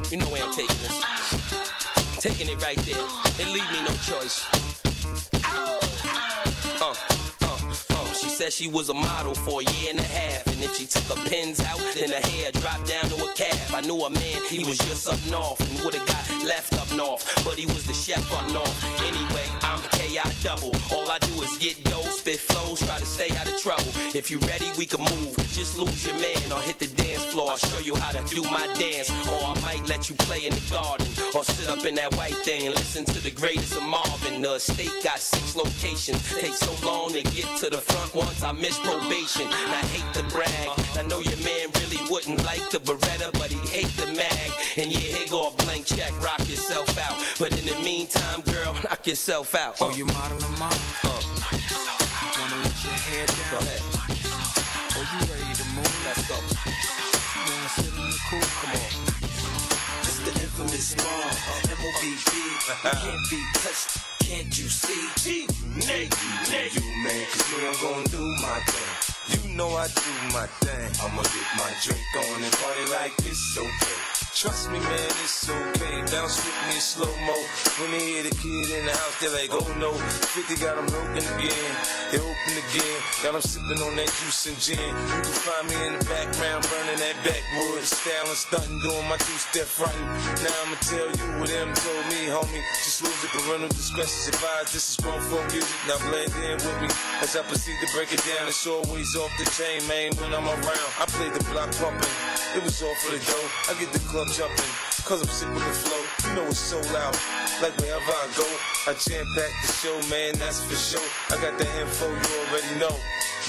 You know where I'm taking this. Taking it right there. It leave me no choice. She said she was a model for a year and a half, and if she took her pins out, then her hair dropped down to a calf. I knew a man, he was just up north, and would've got left up north, but he was the chef up north. Anyway, I'm K.I. double. All I do is get dose, spit flows, try to stay out of trouble. If you ready, we can move. Just lose your man or hit the dance floor. I'll show you how to do my dance. Or I might let you play in the garden. Or sit up in that white thing and listen to the greatest of Marvin. The estate got 6 locations. Takes so long to get to the front once I miss probation. And I hate to brag. I know your man really wouldn't like the Beretta, but he hate the mag. And yeah, here go a blank check, rock yourself out. But in the meantime, girl, knock yourself out. Oh, you modeling mom? Wanna let your hair down? Go ahead. Oh, you ready to move? Let's go. You wanna sit in the cool? Come on. It's the infamous Mom, M.O.B.B. Can't be touched, can't you see? Nigga, you man, 'cause me, I'm gon' do my thing. You know I do my thing. I'ma get my drink on and party like it's okay. Trust me, man, it's okay. Bounce with me in slow-mo. When they hear the kid in the house, they're like, oh no. 50 got them broken again. They open again. Got them sipping on that juice and gin. You can find me in the background burning that backwood. Styling, stunting, doing my two-step frontin'. Now I'ma tell you what them told me, homie. Just lose it, parental discretion advised. This is grown folk music. Now blend in with me as I proceed to break it down. It's always off the chain, man. When I'm around, I play the block pumping. It was all for the dough. I get the club jumping, 'cause I'm sick with the flow. You know it's so loud, like wherever I go. I jam-pack the show, man, that's for sure. I got the info, you already know.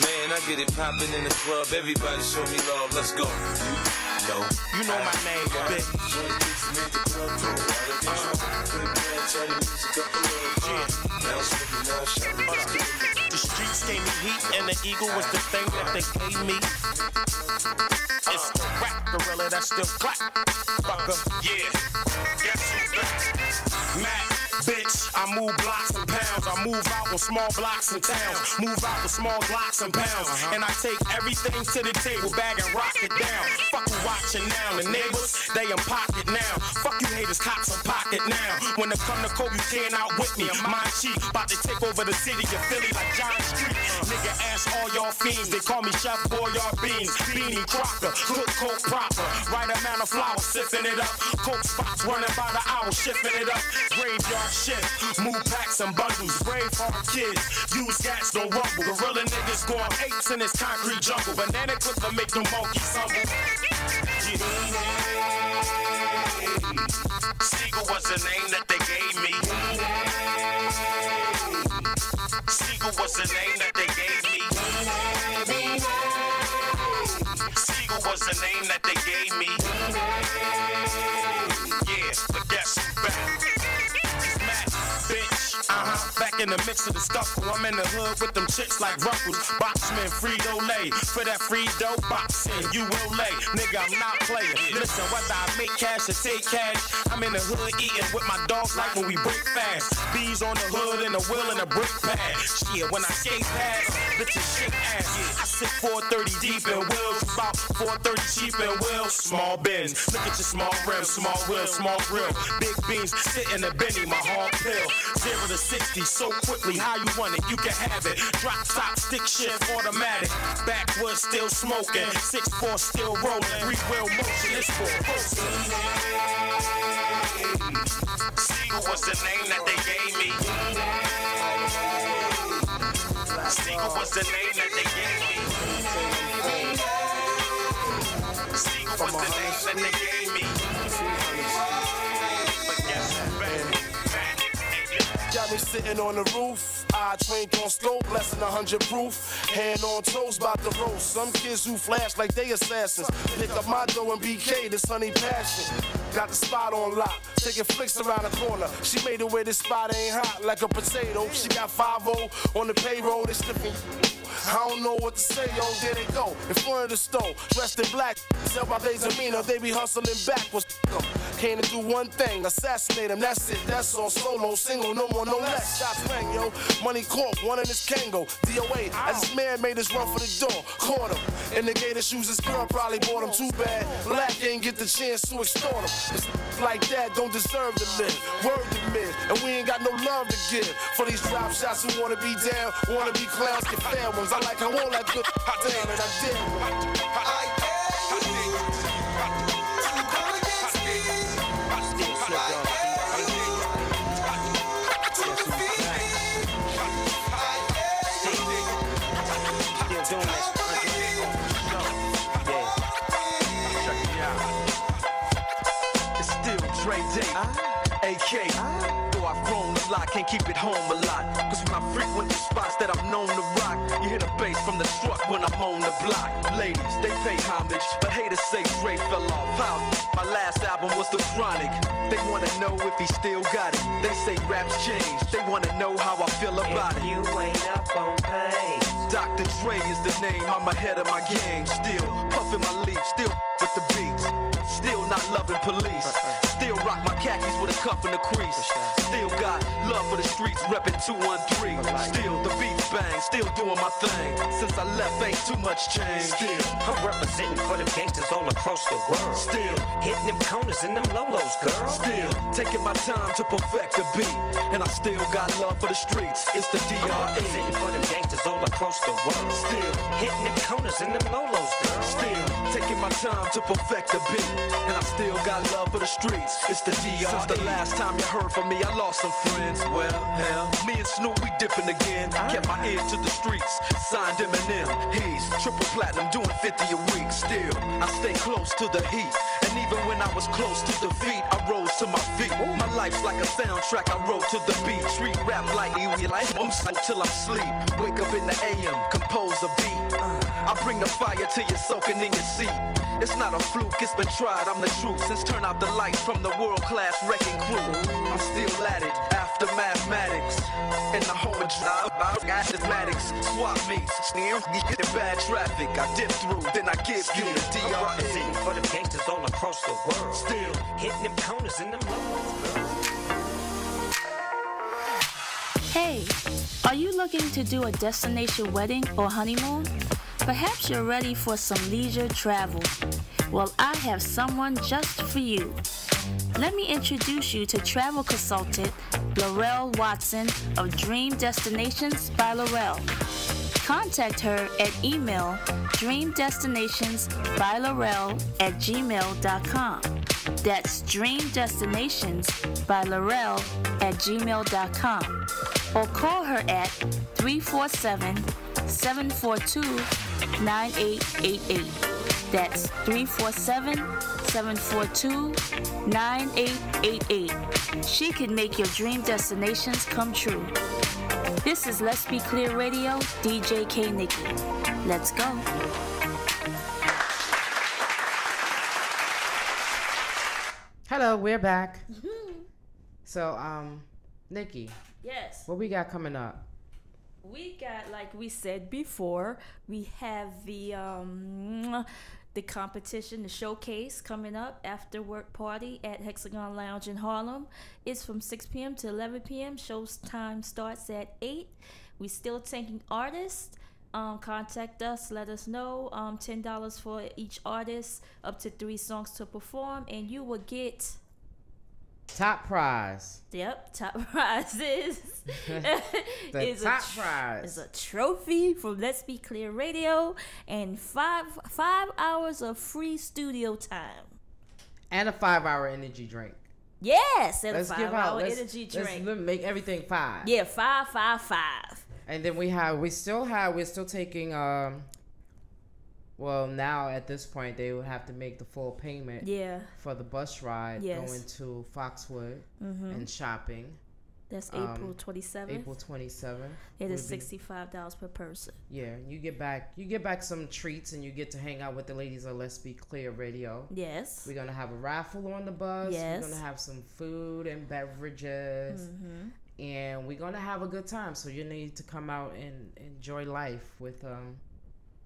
Man, I get it popping in the club. Everybody show me love, let's go. You know my name, bitch. The streets gave me heat, and the eagle was the thing that they gave me. It's the rap gorilla that still clap. Fucker. Yeah. Guess who's back? Mac. Bitch, I move blocks and pounds. I move out with small blocks and towns. Move out with small blocks and pounds. And I take everything to the table, bag and rock it down. Fuck you watching now. The neighbors, they in pocket now. Fuck you haters, cops in pocket now. When it come to Kobe, you can't outwit me. My cheap, about to take over the city of Philly like John Street. Nigga, ask all y'all fiends. They call me Chef Boyard Beans. Beanie Crocker, cook coke proper. Right amount of flour, sipping it up. Coke spots running by the hour, shifting it up. Graveyard shit, move packs and bundles. Brave heart kids, use gas, don't rumble. Gorilla niggas going apes in this concrete jungle. Banana clipper make them monkeys humble. Seagull was the name that they gave me. Seagull was the name that they gave me. Seagull was the name that they gave me. Yeah, but guess who's back? Back in the mix of the scuffle, I'm in the hood with them chicks like Ruffles. Boxman, Frito-Lay, for that free dough boxing, you will lay. Nigga, I'm not playing. Listen, whether I make cash or take cash, I'm in the hood eating with my dogs like when we break fast. Bees on the hood and a wheel and a brick pad. Shit, when I skate past, bitches shake ass. I sit 430 deep in wheels, about 430 cheap in wheels. Small bins, look at your small rims, small wheels, small grill. Big beans, sit in the Benny, my hard pill. 0 to 60 so quickly, how you want it, you can have it. Drop top, stick shift, automatic. Backwoods still smoking, 6'4" still rolling. Re-wheel motion, it's for Seagull was the name that they gave me. Seagull was the name that they gave me. Seagull was the name that they gave me. But guess who's back? Got me sitting on the roof, I trained on scope, less than 100 proof. Hand on toes, bout to roast. Some kids who flash like they assassins. Pick up my dough and BK, this honey passion. Got the spot on lock, taking flicks around the corner. She made it where this spot ain't hot like a potato. She got 5-0 on the payroll, they slipping. I don't know what to say, yo, there they go. In front of the stove, dressed in black. Tell by their demeanor, they be hustling backwards. Came to do one thing, assassinate them, that's it, that's all. Solo, single, no more, no less. Shots rang, yo. Money corp, one in his Kango. DOA, as this man made us run for the door. Caught him. In the gator shoes, this girl probably bought him too bad. Black ain't get the chance to extort him. It's like that don't deserve to live. Word to mid, and we ain't got no love to give. For these drop shots who wanna be down, wanna be clowns, get fair ones. I like how all that good damn, and I did. can't keep it home a lot. Cause when I frequent the spots that I'm known to rock, you hear the bass from the truck when I'm on the block. Ladies, they pay homage, but haters say Dre fell off. How? My last album was The Chronic. They wanna know if he still got it. They say raps change. They wanna know how I feel about it. You ain't up on pace. Dr. Dre is the name. I'm ahead of my game. Still puffin' my leaf. Still with the beats. Still not loving police. Still rock my khakis with a cuff and a crease. Still got love for the streets, reppin' 213. Still the beats bang, still doing my thing. Since I left, ain't too much change. Still, I'm representing for them gangsters all across the world. Still hitting them corners and them lolos, girl. Still taking my time to perfect the beat, and I still got love for the streets. It's the DRE. I'm representing for them gangsters all across the world. Still hitting them corners and them lolos, girl. Still taking my time to perfect the beat, and I still got love for the streets. It's the DRE. Since the last time you heard from me, I lost some friends. Well, hell, me and Snoop, we dipping again. Kept my ear to the streets, signed Eminem. He's triple platinum, doing 50 a week. Still, I stay close to the heat. And even when I was close to defeat, I rose to my feet. My life's like a soundtrack, I wrote to the beat. Treat rap like you like until I sleep. Wake up in the AM, compose a beat. I bring the fire till you're soaking in your seat. It's not a fluke, it's been tried, I'm the truth. Since turn out the lights from the world-class wrecking crew, I'm still at it, after mathematics. In the home of mathematics, swap meets, sneer, get the bad traffic. I dip through, then I give you the DRE. I'm representing for them gangsters all across the world. Still hitting them corners and them lolos, girl. Hey, are you looking to do a destination wedding or honeymoon? Perhaps you're ready for some leisure travel. Well, I have someone just for you. Let me introduce you to travel consultant Laurel Watson of Dream Destinations by Laurel. Contact her at email dreamdestinationsbylaurel@gmail.com. That's dreamdestinationsbylaurel@gmail.com. Or call her at 347-742-9888. That's 347-742-9888. She can make your dream destinations come true. This is Let's Be Clear Radio, DJ K. Nikki. Let's go. Hello, we're back. So, Nikki. Yes. What we got coming up? We got, like we said before, we have the competition, the showcase coming up, after work party at Hexagon Lounge in Harlem. It's from 6 p.m. to 11 p.m. Show's time starts at 8. We still taking artists. Contact us, let us know. $10 for each artist, up to 3 songs to perform, and you will get top prize. Yep, top prize is the top prize is a trophy from Let's Be Clear Radio and five hours of free studio time and a 5-hour energy drink. Yes, and let's a 5-hour energy drink. Let's make everything 5. Yeah, 5, 5, 5. And then we're still taking well, now at this point they would have to make the full payment for the bus ride going to Foxwood and shopping. That's April 27th. April 27th. It is $65 per person. Yeah, you get back some treats, and you get to hang out with the ladies of Let's Be Clear Radio. Yes. We're gonna have a raffle on the bus. Yes. We're gonna have some food and beverages. And we're gonna have a good time. So you need to come out and enjoy life with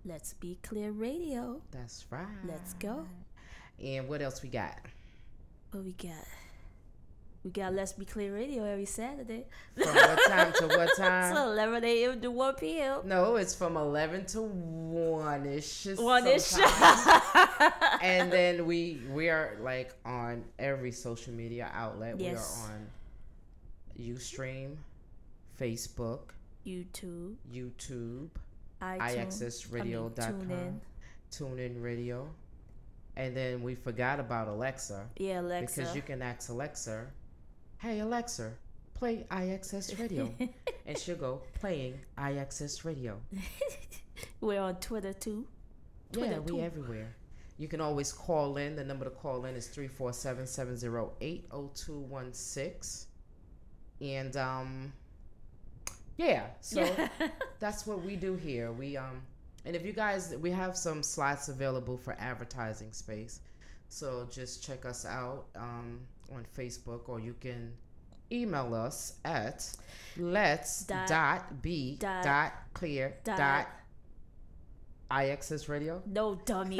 Let's Be Clear Radio. That's right. Let's go. And what else we got? What we got? We got Let's Be Clear Radio every Saturday. From what time to what time? So 11 a.m. to 1 p.m. No, it's from 11 to 1-ish. 1-ish. And then we are like on every social media outlet. Yes. We are on Ustream, Facebook, YouTube, iAccessRadio.com, TuneIn Radio. And then we forgot about Alexa. Yeah, Alexa. Because you can ask Alexa, hey, Alexa, play iAccess Radio. And she'll go, playing iAccess Radio. We're on Twitter, too. Yeah, we everywhere. You can always call in. The number to call in is 347-708-0216. And yeah, so that's what we do here. We and if you guys, we have some slots available for advertising space. So just check us out on Facebook, or you can email us at lets.be.clear.ixsradio. No, dummy.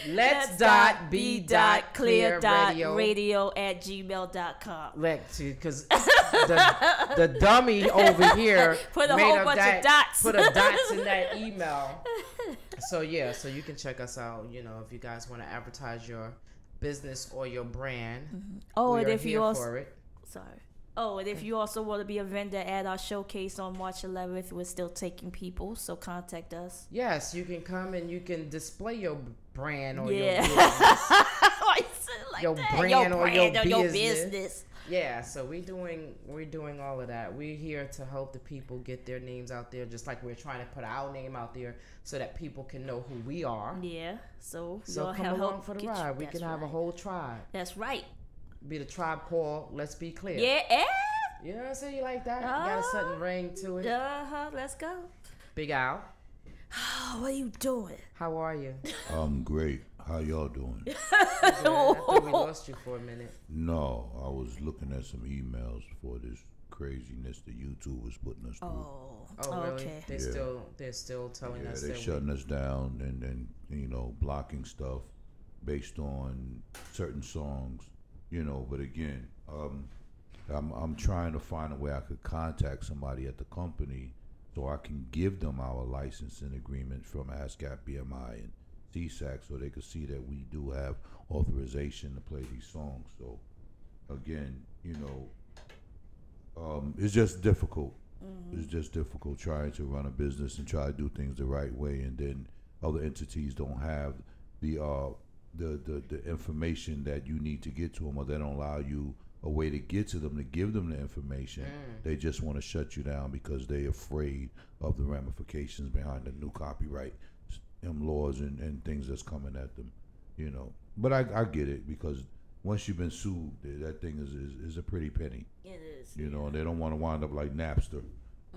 let's.be.clear.radio@gmail.com. Because the dummy over here put a whole bunch of dots. Put a dots in that email. So yeah, so you can check us out. You know, if you guys want to advertise your business or your brand. Oh, we and are if you here also for it. and if you also want to be a vendor at our showcase on March 11th, we're still taking people, so contact us. Yes, you can come and you can display your brand or Yeah. your that. brand Your or your brand or your business. business. Yeah, so we're doing all of that. We're here to help the people get their names out there, just like we're trying to put our name out there so that people can know who we are. Yeah, so come along for the ride. We can have a whole tribe. That's right. Be the tribe called Let's Be Clear. Yeah. You know what I'm saying? You like that? You got a certain ring to it. Let's go. Big Al. What are you doing? How are you? I'm great. How y'all doing? I thought we lost you for a minute. No, I was looking at some emails for this craziness that YouTube was putting us through. Oh, really? Okay. They're still telling us they're that shutting us down and blocking stuff based on certain songs, but again, I'm trying to find a way I could contact somebody at the company so I can give them our licensing agreement from ASCAP, BMI, and CSAC, so they could see that we do have authorization to play these songs. So again, it's just difficult. It's just difficult trying to run a business and try to do things the right way, and then other entities don't have the information that you need to get to them, or they don't allow you a way to get to them, to give them the information. They just want to shut you down because they're afraid of the ramifications behind the new copyright laws and things that's coming at them, But I get it, because once you've been sued, that thing is a pretty penny. It is. And they don't want to wind up like Napster,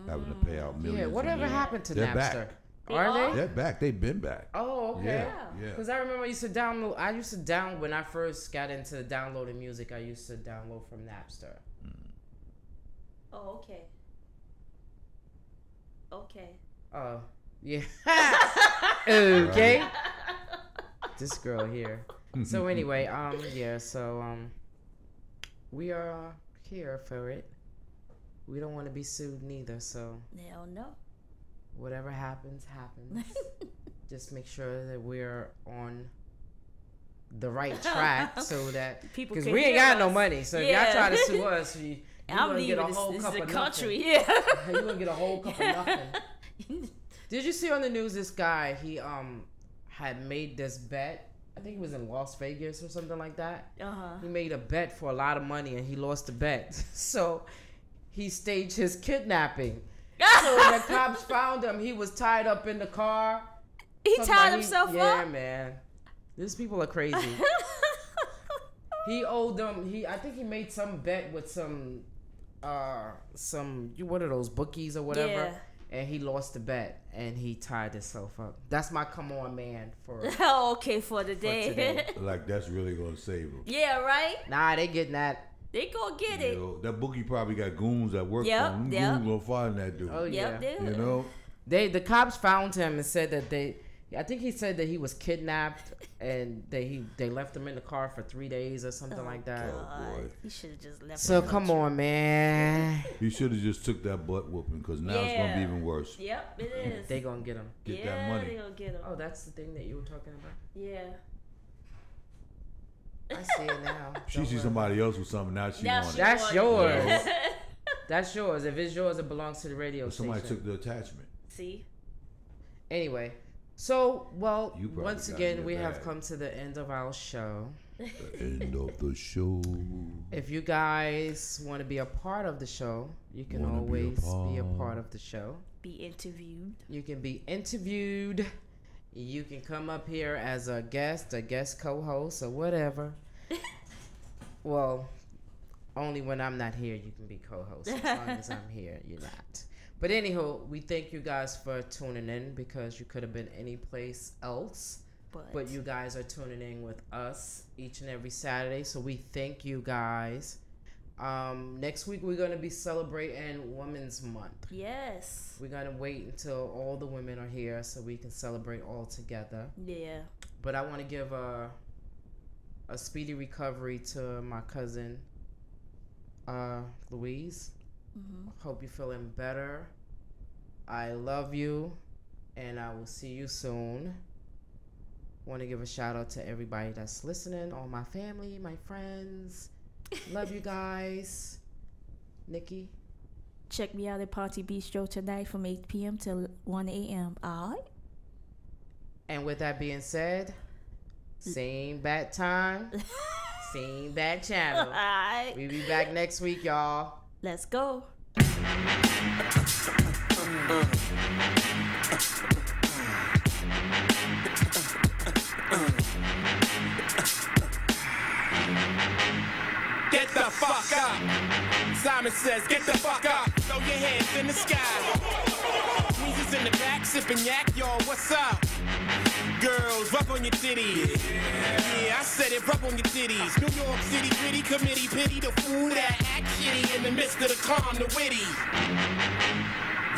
having to pay out millions. Yeah, whatever happened to They're Napster? Back. Are they? They're back. They've been back. Oh, okay. Yeah. Because I remember I used to download when I first got into downloading music. I used to download from Napster. Oh, okay. Okay. Oh, yeah. Okay. This girl here. So anyway, we are here for it. We don't want to be sued neither, so. Hell no. Whatever happens. Just make sure that we're on the right track so that people, because can we ain't hear got no us. money. So if y'all try to sue us, you I'm gonna get a leaving whole this cup is of the country. nothing. Yeah. You gonna get a whole cup of nothing. Did you see on the news this guy? He had made this bet. I think it was in Las Vegas or something like that. He made a bet for a lot of money and he lost the bet. So he staged his kidnapping. So when the cops found him, he was tied up in the car. He tied himself up? Yeah, man. These people are crazy. He owed them. I think he made some bet with some what are those bookies or whatever. Yeah. And he lost the bet and he tied himself up. That's my come on man for. Okay, for the day. today. Like that's really gonna save them. Yeah, right. Nah, they getting that. They gonna get it. That bookie probably got goons that work for him. Goons gonna find that dude. Oh yeah. Yep, the cops found him and said that I think he said that he was kidnapped and they left him in the car for 3 days or something like that. Oh boy. He should have just left. So come on, man. He should have just took that butt whooping, because now it's gonna be even worse. Yep, it is. They gonna get him. Get that money. They gonna get him. Oh, that's the thing that you were talking about. Yeah. I see it now. She sees somebody else with something, now she wants it. That's yours. That's yours. If it's yours, it belongs to the radio station. Somebody took the attachment. See? Anyway, so, You probably once got again, it in we your have bag. come to the end of our show. The end of the show. If you guys want to be a part of the show, you can Wanna be a always be a part of the show. Be interviewed. You can be interviewed. You can come up here as a guest co-host, or whatever. Well, only when I'm not here you can be co-host. As long as I'm here, you're not. But anywho, we thank you guys for tuning in because you could have been any place else. But you guys are tuning in with us each and every Saturday. So we thank you guys. Next week we're going to be celebrating Women's Month. Yes. We're going to wait until all the women are here so we can celebrate all together. Yeah. But I want to give a speedy recovery to my cousin, Louise. Mm-hmm. Hope you're feeling better. I love you, and I will see you soon. Want to give a shout out to everybody that's listening, all my family, my friends. Love you guys. Nikki? Check me out at Party Bistro tonight from 8 p.m. till 1 a.m. All right? And with that being said, same bat time, same bat channel. All right. We'll be back next week, y'all. Let's go. Get the fuck up. Simon says, get the fuck up. Throw your hands in the sky. Weezer's in the back, sipping yak, y'all, what's up? Girls, rub on your titties. Yeah, I said it, rub on your titties. New York City gritty committee, pity the fool that act shitty in the midst of the calm, the witty.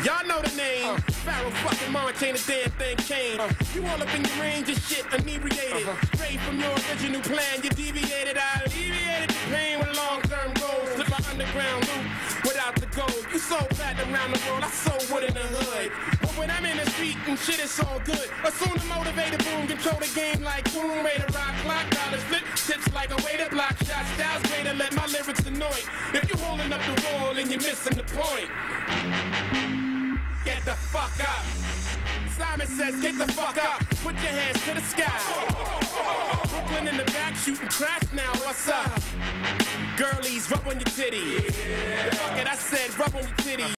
Y'all know the name. Pharaoh fucking Montana, damn thing came. You all up in your range of shit, inebriated. Straight from your original plan, you deviated. I alleviated the pain with long-term goals. Slip my underground loop without the gold. You sold platinum around the world, I sold wood in the hood. But when I'm in the street and shit, it's all good. Assume the motivated boom, control the game like boom. Raider rock, clock, dollars flip, tips like a way to block shots. Styles greater, let my lyrics annoy. If you holding up the wall and you're missing the point. Get the fuck up. Simon says, get the fuck up. Put your hands to the sky. Brooklyn in the back shooting crack now. What's up? Girlies, rub on your titties. Yeah. Fuck it, I said rub on your titties.